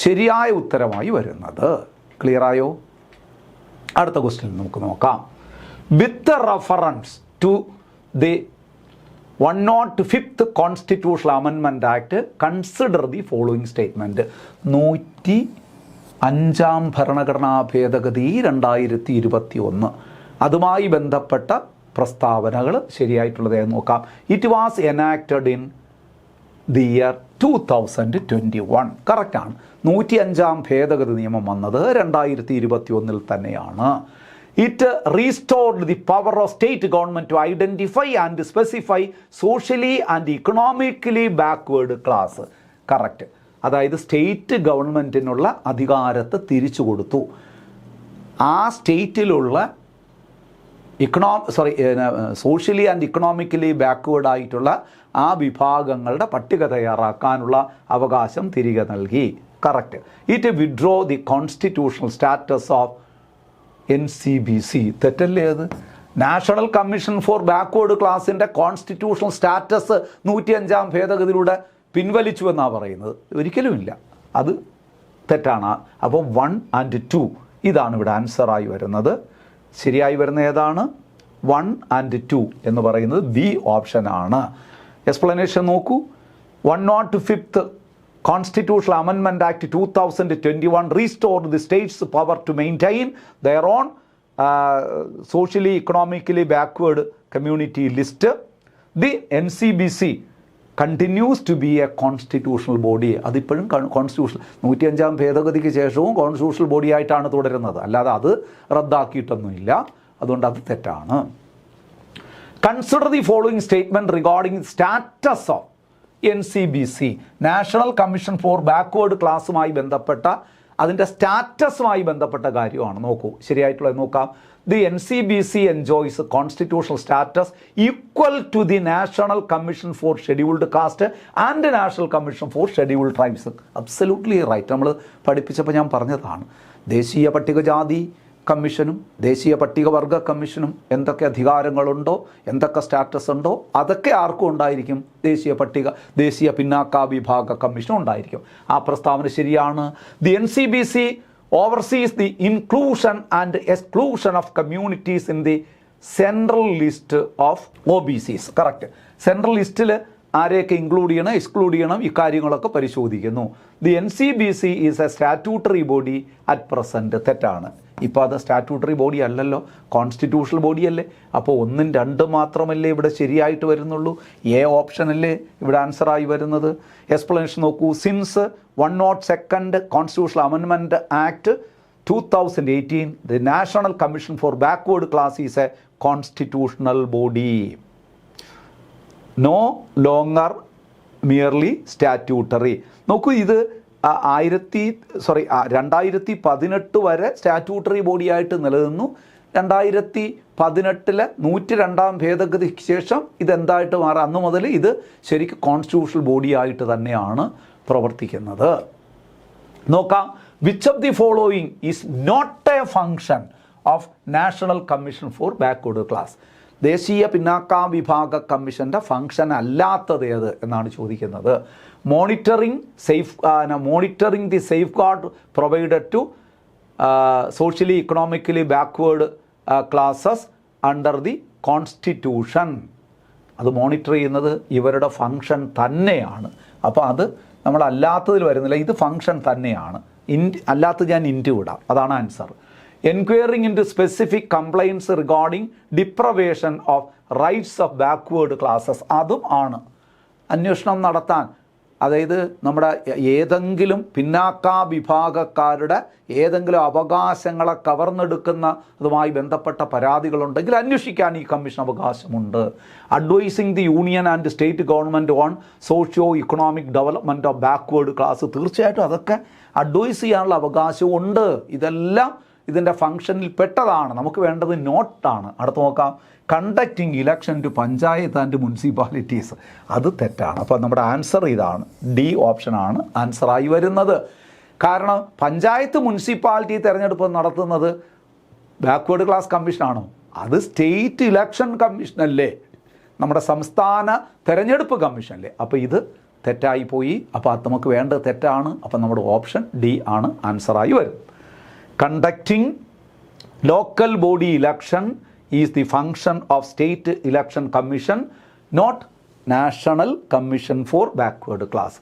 ശരിയായ ഉത്തരമായി വരുന്നത്. ക്ലിയറായോ? അടുത്ത ക്വസ്റ്റ്യൻ നമുക്ക് നോക്കാം. With reference to the 105th constitutional amendment act consider the following statement. 105ാം ഭരണഘടനാ ഭേദഗതി 2021, അതുമായി ബന്ധപ്പെട്ട പ്രസ്താവനകൾ ശരിയായിട്ടുള്ളത് നോക്കാം. It was enacted in the year 2021. കറക്റ്റാണ്. 105ാം ഭേദഗതി നിയമം വന്നത് 2021 തന്നെയാണ്. It restored the power of state government to identify and specify socially and economically backward class. Correct. അതായത് സ്റ്റേറ്റ് ഗവൺമെൻറ്റിനുള്ള അധികാരത്തെ തിരിച്ചു കൊടുത്തു. ആ സ്റ്റേറ്റിലുള്ള സോഷ്യലി ആൻഡ് ഇക്കണോമിക്കലി ബാക്ക്വേർഡ് ആയിട്ടുള്ള ആ വിഭാഗങ്ങളുടെ പട്ടിക തയ്യാറാക്കാനുള്ള അവകാശം തിരികെ നൽകി. Correct. It withdrew the constitutional status of NCBC. തെറ്റല്ലേ അത്? നാഷണൽ കമ്മീഷൻ ഫോർ ബാക്ക്വേർഡ് ക്ലാസിൻ്റെ കോൺസ്റ്റിറ്റ്യൂഷണൽ സ്റ്റാറ്റസ് 105ാം ഭേദഗതിയിലൂടെ പിൻവലിച്ചു എന്നാണ് പറയുന്നത്. ഒരിക്കലുമില്ല, അത് തെറ്റാണ്. അപ്പോൾ 1 and 2 ഇതാണ് ഇവിടെ ആൻസറായി വരുന്നത്. ശരിയായി വരുന്ന ഏതാണ്? 1 and 2 എന്ന് പറയുന്നത് ബി ഓപ്ഷനാണ്. എക്സ്പ്ലനേഷൻ നോക്കൂ. 105th Constitutional Amendment Act 2021 restored the states' power to maintain their own socially economically backward community list. The NCBC continues to be a constitutional body. അതിപ്പോഴും കോൺസ്റ്റിറ്റ്യൂഷണൽ 105-ാം ഭേദഗതിക്ക് ശേഷവും കോൺസ്റ്റിറ്റ്യൂഷണൽ ബോഡി ആയിട്ടാണ് തുടരുന്നത്, അല്ലാതെ അത് റദ്ദാക്കിയിട്ടൊന്നുമില്ല. അതുകൊണ്ട് അത് തെറ്റാണ്. Consider the following statement regarding status of NCBC, national commission for backward ക്ലാസ്സുമായി ബന്ധപ്പെട്ട അതിൻ്റെ സ്റ്റാറ്റസുമായി ബന്ധപ്പെട്ട കാര്യമാണ്. നോക്കൂ, ശരിയായിട്ടുള്ളത് നോക്കാം. The NCBC enjoys constitutional status equal to the national commission for scheduled caste and national commission for scheduled tribes. Absolutely right. നമ്മൾ പഠിപ്പിച്ചപ്പോൾ ഞാൻ പറഞ്ഞതാണ്, ദേശീയ പട്ടികജാതി കമ്മീഷനും ദേശീയ പട്ടികവർഗ കമ്മീഷനും എന്തൊക്കെ അധികാരങ്ങളുണ്ടോ, എന്തൊക്കെ സ്റ്റാറ്റസ് ഉണ്ടോ, അതൊക്കെ ആർക്കും ഉണ്ടായിരിക്കും. ദേശീയ പിന്നാക്ക വിഭാഗ കമ്മീഷനും ഉണ്ടായിരിക്കും. ആ പ്രസ്താവന ശരിയാണ്. The NCBC oversees the inclusion and exclusion of communities in the central list of OBCs. Correct. Central ലിസ്റ്റിൽ ആരെയൊക്കെ ഇൻക്ലൂഡ് ചെയ്യണം, എക്സ്ക്ലൂഡ് ചെയ്യണം, ഇക്കാര്യങ്ങളൊക്കെ പരിശോധിക്കുന്നു. The NCBC is a statutory body at present. തെറ്റാണ്. ഇപ്പോൾ അത് സ്റ്റാറ്റ്യൂട്ടറി ബോഡി അല്ലല്ലോ, കോൺസ്റ്റിറ്റ്യൂഷണൽ ബോഡിയല്ലേ. അപ്പോൾ 1, 2 മാത്രമല്ലേ ഇവിടെ ശരിയായിട്ട് വരുന്നുള്ളൂ. എ ഓപ്ഷനല്ലേ ഇവിടെ ആൻസറായി വരുന്നത്. എക്സ്പ്ലനേഷൻ നോക്കൂ. Since 102nd constitutional amendment act 2018 the national commission for backward class is a constitutional body, no longer merely statutory. നോക്കൂ, ഇത് 2018 വരെ സ്റ്റാറ്റ്യൂട്ടറി ബോഡിയായിട്ട് നിലനിന്നു. 2018 102ാം ഭേദഗതിക്ക് ശേഷം ഇതെന്തായിട്ട് മാറുക, അന്ന് മുതൽ ഇത് ശരിക്കും കോൺസ്റ്റിറ്റ്യൂഷണൽ ബോഡിയായിട്ട് തന്നെയാണ് പ്രവർത്തിക്കുന്നത്. നോക്കാം. Which of the following is not a function of national commission for backward class? ദേശീയ പിന്നാക്ക വിഭാഗ കമ്മീഷൻ്റെ ഫങ്ഷൻ അല്ലാത്തത് ഏത് എന്നാണ് ചോദിക്കുന്നത്. Monitoring the safeguard provided to socially economically backward classes under the constitution. അത് മോണിറ്റർ ചെയ്യുന്നത് ഇവരുടെ ഫങ്ഷൻ തന്നെയാണ്. അപ്പോൾ അത് നമ്മൾ അല്ലാത്തതിൽ വരുന്നില്ല, ഇത് ഫങ്ഷൻ തന്നെയാണ്. അല്ലാത്തത് ഞാൻ ഇൻറ്റു വിടാം, അതാണ് answer. Enquiring into specific complaints regarding deprivation of rights of backward classes, അതും ആണ്. അന്വേഷണം നടത്താൻ, അതായത് നമ്മുടെ ഏതെങ്കിലും പിന്നാക്ക വിഭാഗക്കാരുടെ ഏതെങ്കിലും അവകാശങ്ങളെ കവർന്നെടുക്കുന്നതുമായി ബന്ധപ്പെട്ട പരാതികളുണ്ടെങ്കിൽ അന്വേഷിക്കാൻ ഈ കമ്മീഷൻ അവകാശമുണ്ട്. Advising the union and state government on socio economic development of backward class, തീർച്ചയായിട്ടും അതൊക്കെ അഡ്വൈസ് ചെയ്യാനുള്ള അവകാശമുണ്ട്. ഇതെല്ലാം ഇതിൻ്റെ ഫങ്ഷനിൽ പെട്ടതാണ്. നമുക്ക് വേണ്ടത് നോട്ടാണ്. അടുത്ത് നോക്കാം. Conducting election to panchayat and municipalities, അത് തെറ്റാണ്. അപ്പോൾ നമ്മുടെ ആൻസർ ഇതാണ്, ഡി ഓപ്ഷനാണ് ആൻസറായി വരുന്നത്. കാരണം പഞ്ചായത്ത് മുനിസിപ്പാലിറ്റി തിരഞ്ഞെടുപ്പ് നടത്തുന്നത് ബാക്ക്വേർഡ് ക്ലാസ് കമ്മീഷനാണോ? അത് സ്റ്റേറ്റ് ഇലക്ഷൻ കമ്മീഷനല്ലേ, നമ്മുടെ സംസ്ഥാന തെരഞ്ഞെടുപ്പ് കമ്മീഷനല്ലേ. അപ്പോൾ ഇത് തെറ്റായിപ്പോയി. അപ്പോൾ അത് നമുക്ക് വേണ്ടത് തെറ്റാണ്. അപ്പോൾ നമ്മുടെ ഓപ്ഷൻ ഡി ആണ് ആൻസറായി വരുന്നത്. Conducting local body election is the function of state election commission, not national commission for backward class.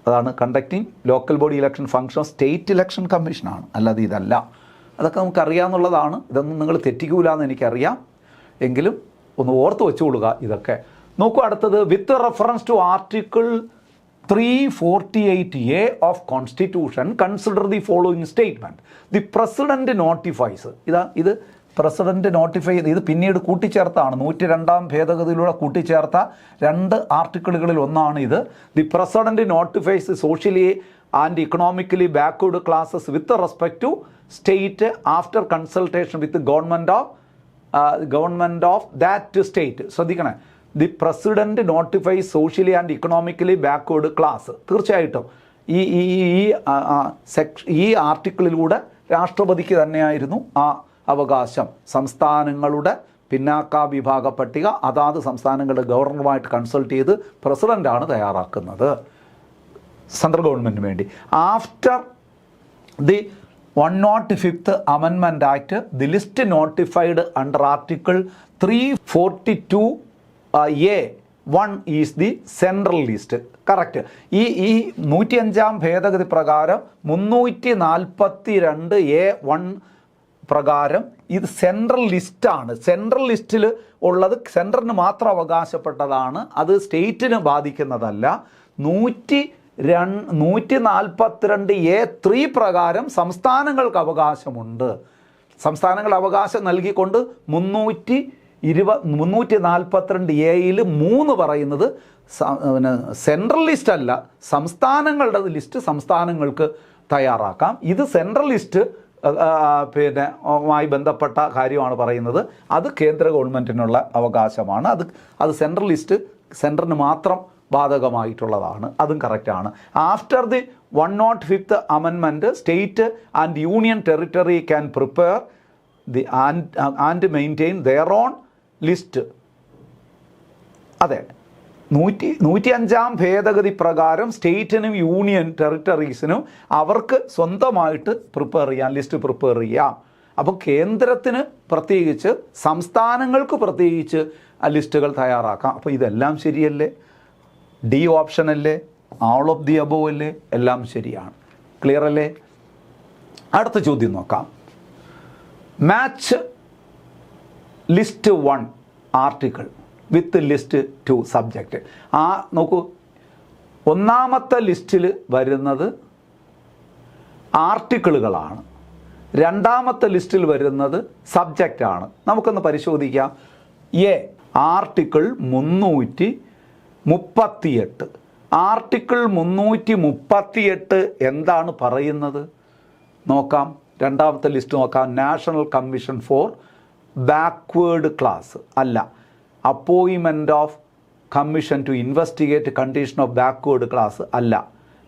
അതാണ് conducting local body election function of state election കമ്മീഷനാണ്, അല്ലാതെ ഇതല്ല. അതൊക്കെ നമുക്കറിയാമെന്നുള്ളതാണ്. ഇതൊന്നും നിങ്ങൾ തെറ്റിക്കൂല എന്ന് എനിക്കറിയാം, എങ്കിലും ഒന്ന് ഓർത്ത് വെച്ചുകൊള്ളുക ഇതൊക്കെ. നോക്കൂ, അടുത്തത്. With reference to article 348A of Constitution, consider the following statement. The President notifies. ഇത് പ്രസിഡന്റ് നോട്ടിഫൈ ചെയ്ത്, ഇത് പിന്നീട് കൂട്ടിച്ചേർത്താണ്, 102ാം ഭേദഗതിയിലൂടെ കൂട്ടിച്ചേർത്ത 2 ആർട്ടിക്കിളുകളിൽ ഒന്നാണ് ഇത്. The president notifies socially and economically backward classes with respect to state after consultation with government of that state. ശ്രദ്ധിക്കണേ, the president notifies socially and economically backward class. തീർച്ചയായിട്ടും ഈ ആർട്ടിക്കിളിലൂടെ രാഷ്ട്രപതിക്ക് തന്നെയായിരുന്നു ആ അവകാശം. സംസ്ഥാനങ്ങളുടെ പിന്നാക്ക വിഭാഗ പട്ടിക അതാത് സംസ്ഥാനങ്ങളുടെ ഗവർണറുമായിട്ട് കൺസൾട്ട് ചെയ്ത് പ്രസിഡൻ്റാണ് തയ്യാറാക്കുന്നത് സെൻട്രൽ ഗവൺമെൻറ്റിന് വേണ്ടി. After the 105th Amendment Act, the list notified under Article 342A(1) is the central list. Correct. ഈ 105 ഭേദഗതി പ്രകാരം 342A(1) പ്രകാരം ഇത് സെൻട്രൽ ലിസ്റ്റാണ്. സെൻട്രൽ ലിസ്റ്റിൽ ഉള്ളത് സെൻട്രലിന് മാത്രം അവകാശപ്പെട്ടതാണ്, അത് സ്റ്റേറ്റിന് ബാധിക്കുന്നതല്ല. 142A(3) പ്രകാരം സംസ്ഥാനങ്ങൾക്ക് അവകാശമുണ്ട്. സംസ്ഥാനങ്ങൾ അവകാശം നൽകിക്കൊണ്ട് 342A 3 പറയുന്നത് സെൻട്രൽ ലിസ്റ്റ് അല്ല, സംസ്ഥാനങ്ങളുടെ ലിസ്റ്റ് സംസ്ഥാനങ്ങൾക്ക് തയ്യാറാക്കാം. ഇത് സെൻട്രൽ ലിസ്റ്റ് മായി ബന്ധപ്പെട്ട കാര്യമാണ് പറയുന്നത്. അത് കേന്ദ്ര ഗവൺമെൻറ്റിനുള്ള അവകാശമാണ്. അത് സെൻട്രൽ ലിസ്റ്റ് സെൻട്രലിന് മാത്രം ബാധകമായിട്ടുള്ളതാണ്. അതും കറക്റ്റാണ്. After the 105th Amendment, state and union territory can prepare the and maintain their own list. അതെ, 105 ഭേദഗതി പ്രകാരം സ്റ്റേറ്റിനും യൂണിയൻ ടെറിട്ടറീസിനും അവർക്ക് സ്വന്തമായിട്ട് ലിസ്റ്റ് പ്രിപ്പയർ ചെയ്യാം. അപ്പോൾ കേന്ദ്രത്തിന് പ്രത്യേകിച്ച് സംസ്ഥാനങ്ങൾക്ക് പ്രത്യേകിച്ച് ആ ലിസ്റ്റുകൾ തയ്യാറാക്കാം. അപ്പോൾ ഇതെല്ലാം ശരിയല്ലേ? ഡി ഓപ്ഷൻ അല്ലേ? ആൾ ഓഫ് ദി അബോവ് അല്ലേ? എല്ലാം ശരിയാണ്. ക്ലിയർ അല്ലേ? അടുത്ത ചോദ്യം നോക്കാം. Match list 1 article with list 2 subject. നോക്കൂ, ഒന്നാമത്തെ ലിസ്റ്റിൽ വരുന്നത് ആർട്ടിക്കിളുകളാണ്, രണ്ടാമത്തെ ലിസ്റ്റിൽ വരുന്നത് സബ്ജക്റ്റാണ്. നമുക്കൊന്ന് പരിശോധിക്കാം. ആർട്ടിക്കിൾ 338. ആർട്ടിക്കിൾ 338 എന്താണ് പറയുന്നത് നോക്കാം. രണ്ടാമത്തെ ലിസ്റ്റ് നോക്കാം. National commission for backward class അല്ല, appointment of commission to investigate condition of backward class അല്ല,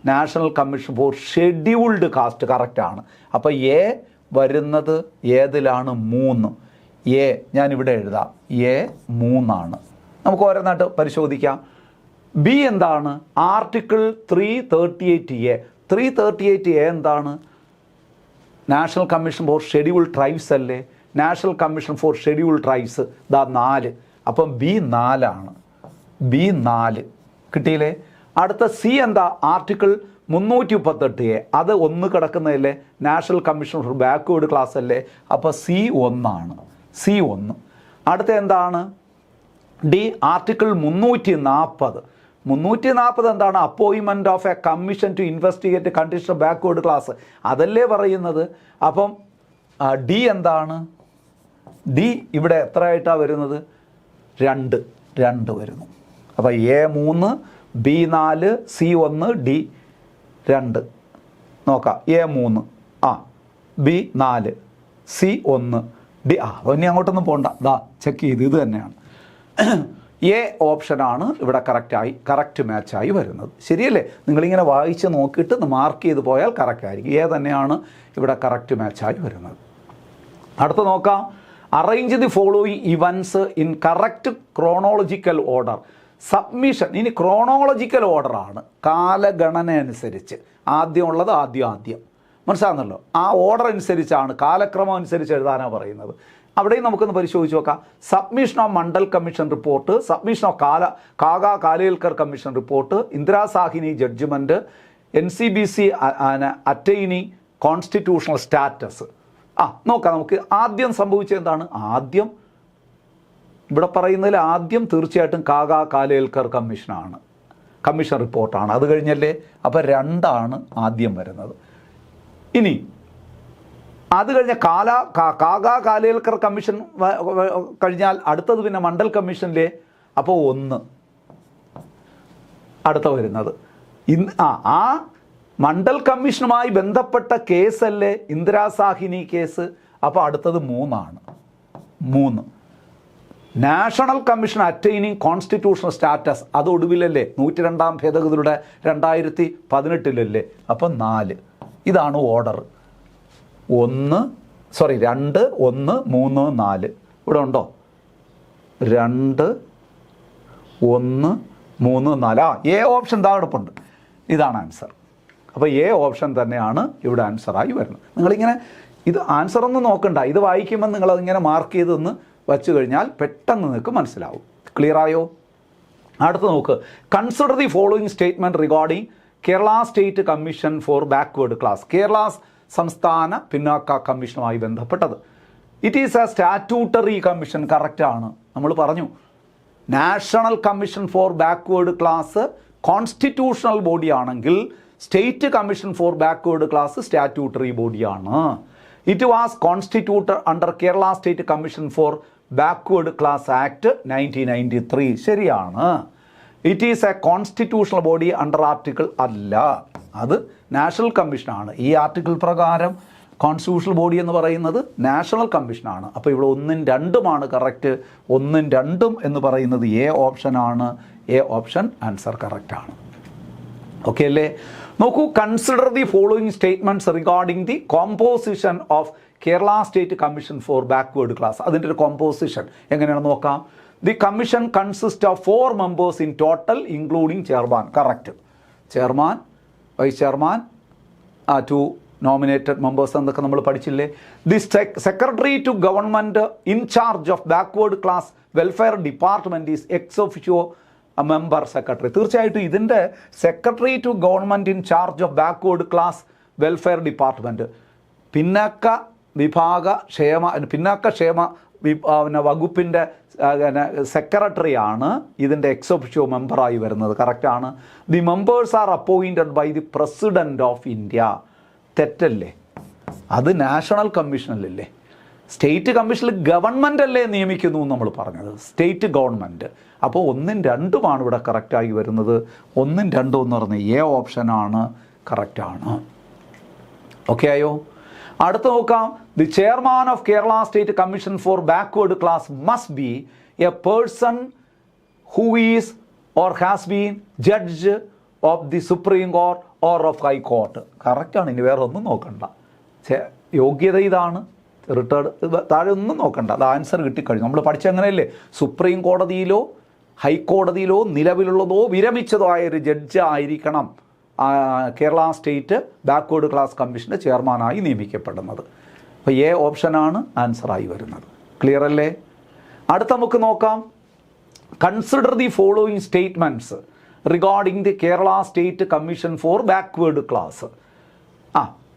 national commission for scheduled caste കറക്റ്റാണ്. അപ്പോൾ വരുന്നത് ഏതിലാണ്? 3. ഞാനിവിടെ എഴുതാം. 3 നമുക്ക് ഓരോന്നായിട്ട് പരിശോധിക്കാം. ബി എന്താണ്? Article 338A. 338A എന്താണ്? National commission for scheduled tribes അല്ലേ? National commission for scheduled tribes 4. അപ്പം ബി 4 ബി 4 കിട്ടിയില്ലേ? അടുത്ത സി എന്താ? Article 338A. അത് 1 കിടക്കുന്നതല്ലേ? National commission for backward class അല്ലേ? അപ്പോൾ സി 1. സി 1. അടുത്ത എന്താണ്? D article 340. 340 എന്താണ്? Appointment of a commission to investigate condition of backward class അതല്ലേ പറയുന്നത്. അപ്പം ഡി എന്താണ്? ഡി ഇവിടെ എത്രയായിട്ടാണ് വരുന്നത്? 2 വരുന്നു. അപ്പോൾ A3, B4, C1, D2 നോക്കാം. A3, B4, C1, D. ഇനി അങ്ങോട്ടൊന്നും പോകണ്ട, ചെക്ക് ചെയ്ത് ഇത് തന്നെയാണ്. എ ഓപ്ഷനാണ് ഇവിടെ കറക്റ്റ് മാച്ചായി വരുന്നത്. ശരിയല്ലേ? നിങ്ങളിങ്ങനെ വായിച്ച് നോക്കിയിട്ട് മാർക്ക് ചെയ്ത് പോയാൽ കറക്റ്റ് ആയിരിക്കും. എ തന്നെയാണ് ഇവിടെ കറക്റ്റ് മാച്ചായി വരുന്നത്. അടുത്ത നോക്കാം. Arrange the following events in correct chronological order. Submission ഇനി ക്രോണോളജിക്കൽ ഓർഡറാണ്, കാലഗണന അനുസരിച്ച്. ആദ്യമുള്ളത് ആദ്യം മനസ്സിലാകുന്നല്ലോ. ആ ഓർഡർ അനുസരിച്ചാണ്, കാലക്രമം അനുസരിച്ച് എഴുതാനാണ് പറയുന്നത്. അവിടെയും നമുക്കൊന്ന് പരിശോധിച്ച് നോക്കാം. Submission of Mandal commission report, submission of Kaka Kalelkar commission report, Indira Sawhney judgement, NCBC attaining constitutional status. നോക്കാം നമുക്ക്. ആദ്യം സംഭവിച്ചത് എന്താണ്? ആദ്യം ഇവിടെ പറയുന്നതിൽ ആദ്യം തീർച്ചയായിട്ടും കാഗ കാലേൽക്കർ കമ്മീഷൻ റിപ്പോർട്ടാണ്. അത് കഴിഞ്ഞല്ലേ? അപ്പോൾ 2 ആദ്യം വരുന്നത്. ഇനി അത് കഴിഞ്ഞ കാഗ കാലേൽക്കർ കമ്മീഷൻ കഴിഞ്ഞാൽ അടുത്തത് പിന്നെ മണ്ഡൽ കമ്മീഷനിലെ. അപ്പോൾ 1 അടുത്ത വരുന്നത്. ആ മണ്ഡൽ കമ്മീഷനുമായി ബന്ധപ്പെട്ട കേസല്ലേ ഇന്ദിരാ സാഹിനി കേസ്. അപ്പോൾ അടുത്തത് 3. National commission attaining constitutional status, അത് ഒടുവിലല്ലേ? 102 ഭേദഗതിയുടെ 2018 അപ്പം 4. ഇതാണ് ഓർഡർ. 2, 1, 3, 4 ഇവിടെ ഉണ്ടോ? 2, 1, 3, 4. എ ഓപ്ഷൻ കിടപ്പുണ്ട്. ഇതാണ് ആൻസർ. അപ്പോൾ എ ഓപ്ഷൻ തന്നെയാണ് ഇവിടെ ആൻസറായി വരുന്നത്. നിങ്ങളിങ്ങനെ ഇത് ആൻസറൊന്നും നോക്കണ്ട, ഇത് വായിക്കുമ്പോൾ നിങ്ങളതിങ്ങനെ മാർക്ക് ചെയ്തൊന്ന് വച്ചു കഴിഞ്ഞാൽ പെട്ടെന്ന് നിങ്ങൾക്ക് മനസ്സിലാവും. ക്ലിയർ ആയോ? അടുത്ത് നോക്ക്, consider the following statement regarding Kerala state commission for backward class. Kerala സംസ്ഥാന പിന്നാക്ക കമ്മീഷനുമായി ബന്ധപ്പെട്ടത്. It is a statutory commission. കറക്റ്റാണ്. നമ്മൾ പറഞ്ഞു national commission for backward class constitutional ബോഡിയാണെങ്കിൽ state commission for backward class statutory ബോഡിയാണ്. It was constituted under Kerala state commission for backward class act 1993. ശരിയാണ്. It is a constitutional body under article അല്ല, അത് national കമ്മീഷനാണ്. ഈ ആർട്ടിക്കിൾ പ്രകാരം constitutional body എന്ന് പറയുന്നത് നാഷണൽ കമ്മീഷനാണ്. അപ്പോൾ ഇവിടെ 1ഉം 2ഉമാണ് കറക്റ്റ്. 1ഉം 2ഉം എന്ന് പറയുന്നത് എ ഓപ്ഷനാണ്. എ ഓപ്ഷൻ ആൻസർ കറക്റ്റാണ്. ഓക്കെ അല്ലേ? നോക്കൂ, consider the following statements regarding the composition of Kerala state commission for backward class. അതിൻ്റെ ഒരു കോമ്പോസിഷൻ എങ്ങനെയാണെന്ന് നോക്കാം. The commission consist of 4 members in total including chairman. Correct. Chairman, vice chairman, 2 nominated members എന്നൊക്കെ നമ്മൾ പഠിച്ചില്ലേ. The secretary to government in charge of backward class welfare department is ex officio member secretary. തീർച്ചയായിട്ടും ഇതിൻ്റെ secretary to government in charge of backward class welfare department പിന്നാക്ക ക്ഷേമ വകുപ്പിൻ്റെ സെക്രട്ടറിയാണ് ഇതിൻ്റെ എക്സ് ഒഫിഷ്യോ മെമ്പറായി വരുന്നത്. കറക്റ്റാണ്. The members are appointed by the president of India. തെറ്റല്ലേ? അത് നാഷണൽ കമ്മീഷനിലല്ലേ? സ്റ്റേറ്റ് കമ്മീഷനിൽ ഗവൺമെൻറ് അല്ലേ നിയമിക്കുന്നു നമ്മൾ പറഞ്ഞത്, സ്റ്റേറ്റ് ഗവൺമെൻറ്. അപ്പോൾ 1ഉം 2ഉമാണ് ഇവിടെ കറക്റ്റായി വരുന്നത്. 1ഉം 2ഉം എന്ന് പറഞ്ഞാൽ എ ഓപ്ഷനാണ് കറക്റ്റാണ്. ഓക്കെ ആയോ? അടുത്ത് നോക്കാം. The chairman of Kerala state commission for backward class must be A person who is or has been judge of the supreme court or of high court. കറക്റ്റാണ്. ഇനി വേറെ ഒന്നും നോക്കണ്ട. യോഗ്യത ഇതാണ്. റിട്ടയർഡ് താഴെ ഒന്നും നോക്കണ്ട, അത് ആൻസർ കിട്ടിക്കഴിഞ്ഞു. നമ്മൾ പഠിച്ചങ്ങനെയല്ലേ, സുപ്രീം കോടതിയിലോ ഹൈക്കോടതിയിലോ നിലവിലുള്ളതോ വിരമിച്ചതോ ആയ ഒരു ജഡ്ജ് ആയിരിക്കണം കേരള സ്റ്റേറ്റ് ബാക്ക്വേർഡ് ക്ലാസ് കമ്മീഷൻ്റെ ചെയർമാനായി നിയമിക്കപ്പെടുന്നത്. അപ്പോൾ എ ഓപ്ഷനാണ് ആൻസറായി വരുന്നത്. ക്ലിയർ അല്ലേ? അടുത്ത നമുക്ക് നോക്കാം. Consider the following statements regarding the Kerala state commission for backward class.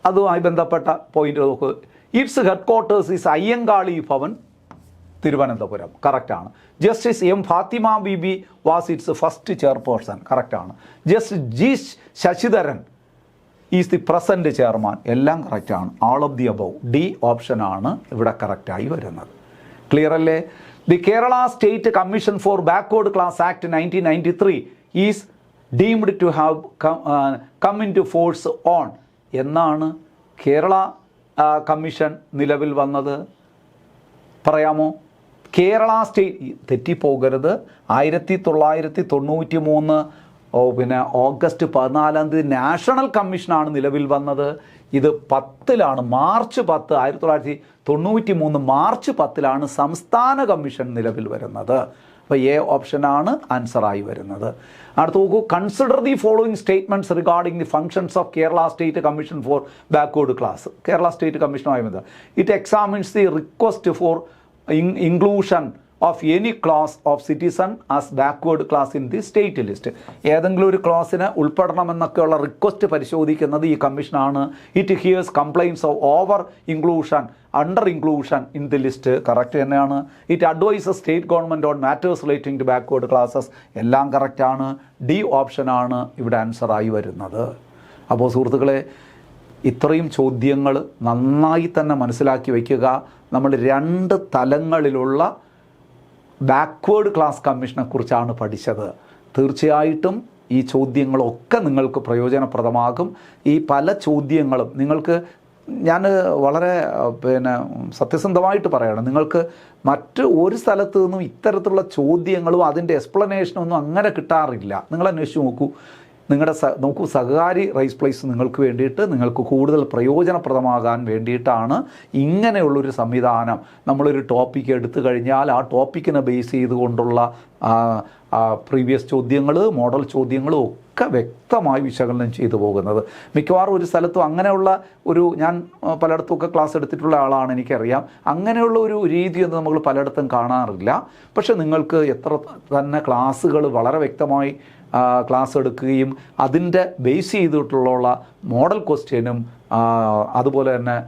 അതുമായി ബന്ധപ്പെട്ട പോയിന്റ് നോക്ക്. Its headquarters is Ayyankali Bhavan, Thiruvananthapuram. കറക്റ്റാണ്. Justice M Fathima Beevi was its first chairperson. കറക്റ്റാണ്. Justice G Sasidharan is the present chairman. എല്ലാം കറക്റ്റാണ്. All of the above. D ഓപ്ഷനാണ് ഇവിടെ കറക്റ്റായി വരുന്നത്. ക്ലിയർ അല്ലേ? The Kerala state commission for backward class act 1993 is deemed to have come into force on. എന്നാണ് Kerala commission നിലവിൽ വന്നത്? പറയാമോ? കേരള സ്റ്റേറ്റ്, തെറ്റിപ്പോകരുത്, 1993 ഓഗസ്റ്റ് 14 നാഷണൽ കമ്മീഷനാണ് നിലവിൽ വന്നത്. ഇത് 10ലാണ്, മാർച്ച് 10, 1993 മാർച്ച് 10ലാണ് സംസ്ഥാന കമ്മീഷൻ നിലവിൽ വരുന്നത്. അപ്പോൾ എ ഓപ്ഷനാണ് ആൻസറായി വരുന്നത്. അടുത്ത് നോക്കൂ. Consider the following statements regarding the functions of Kerala state commission for backward class. Kerala state കമ്മീഷനുമായി ബന്ധം. It examines the request for inclusion of any class of citizen as backward class in the state list. ഏതെങ്കിലും ഒരു ക്ലാസ്സിന് ഉൾപ്പെടണമെന്നൊക്കെയുള്ള request പരിശോധിക്കുന്നത് ഈ കമ്മീഷനാണ്. It hears complaints of over inclusion, under inclusion in the list. Correct തന്നെയാണ്. It advises state government on matters relating to backward classes. എല്ലാം കറക്റ്റാണ്. D ഓപ്ഷനാണ് ഇവിടെ ആൻസറായി വരുന്നത്. അപ്പോൾ സുഹൃത്തുക്കളെ, ഇത്രയും ചോദ്യങ്ങൾ നന്നായി തന്നെ മനസ്സിലാക്കി വയ്ക്കുക. നമ്മൾ 2 തലങ്ങളിലുള്ള ബാക്ക്വേർഡ് ക്ലാസ് കമ്മീഷനെ കുറിച്ചാണ് പഠിച്ചത്. തീർച്ചയായിട്ടും ഈ ചോദ്യങ്ങളൊക്കെ നിങ്ങൾക്ക് പ്രയോജനപ്രദമാകും. ഈ പല ചോദ്യങ്ങളും നിങ്ങൾക്ക് ഞാൻ വളരെ സത്യസന്ധമായിട്ട് പറയണം, നിങ്ങൾക്ക് മറ്റ് ഒരു സ്ഥലത്ത് നിന്നും ഇത്തരത്തിലുള്ള ചോദ്യങ്ങളും അതിൻ്റെ എക്സ്പ്ലനേഷനും ഒന്നും അങ്ങനെ കിട്ടാറില്ല. നിങ്ങൾ അന്വേഷിച്ച് നോക്കൂ. നിങ്ങളുടെ നോക്കൂ, സഹകാരി റൈസ് പ്ലേസ് നിങ്ങൾക്ക് വേണ്ടിയിട്ട്, നിങ്ങൾക്ക് കൂടുതൽ പ്രയോജനപ്രദമാകാൻ വേണ്ടിയിട്ടാണ് ഇങ്ങനെയുള്ളൊരു സംവിധാനം. നമ്മളൊരു ടോപ്പിക്ക് എടുത്തു കഴിഞ്ഞാൽ ആ ടോപ്പിക്കിനെ ബേസ് ചെയ്തുകൊണ്ടുള്ള പ്രീവിയസ് ചോദ്യങ്ങൾ, മോഡൽ ചോദ്യങ്ങളും ഒക്കെ വ്യക്തമായി വിശകലനം ചെയ്തു പോകുന്നത്. മിക്കവാറും ഒരു സ്ഥലത്തും അങ്ങനെയുള്ള ഞാൻ പലയിടത്തുമൊക്കെ ക്ലാസ് എടുത്തിട്ടുള്ള ആളാണ്, എനിക്കറിയാം. അങ്ങനെയുള്ള ഒരു രീതിയൊന്നും നമ്മൾ പലയിടത്തും കാണാറില്ല. പക്ഷെ നിങ്ങൾക്ക് എത്ര തന്നെ ക്ലാസ്സുകൾ വളരെ വ്യക്തമായി ക്ലാസ് എടുക്കുകയും അതിൻ്റെ ബേസ് ചെയ്തിട്ടുള്ള മോഡൽ ക്വസ്റ്റ്യനും അതുപോലെ തന്നെ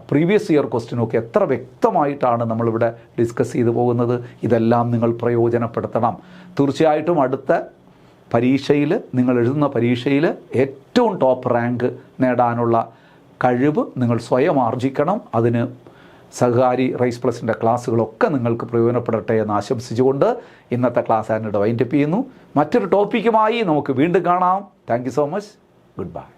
പ്രീവിയസ് ഇയർ ക്വസ്റ്റ്യനൊക്കെ എത്ര വ്യക്തമായിട്ടാണ് നമ്മളിവിടെ ഡിസ്കസ് ചെയ്തു പോകുന്നത്. ഇതെല്ലാം നിങ്ങൾ പ്രയോജനപ്പെടുത്തണം. തീർച്ചയായിട്ടും അടുത്ത പരീക്ഷയിൽ, നിങ്ങൾ എഴുതുന്ന പരീക്ഷയിൽ ഏറ്റവും ടോപ്പ് റാങ്ക് നേടാനുള്ള കഴിവ് നിങ്ങൾ സ്വയം ആർജിക്കണം. അതിന് സഹകാരി റൈസ് പ്ലസിൻ്റെ ക്ലാസ്സുകളൊക്കെ നിങ്ങൾക്ക് പ്രയോജനപ്പെടട്ടെ എന്ന് ആശംസിച്ചുകൊണ്ട് ഇന്നത്തെ ക്ലാസ് ഞാനിവിടെ വൈൻഡപ്പ് ചെയ്യുന്നു. മറ്റൊരു ടോപ്പിക്കുമായി നമുക്ക് വീണ്ടും കാണാം. Thank you so much. Good bye.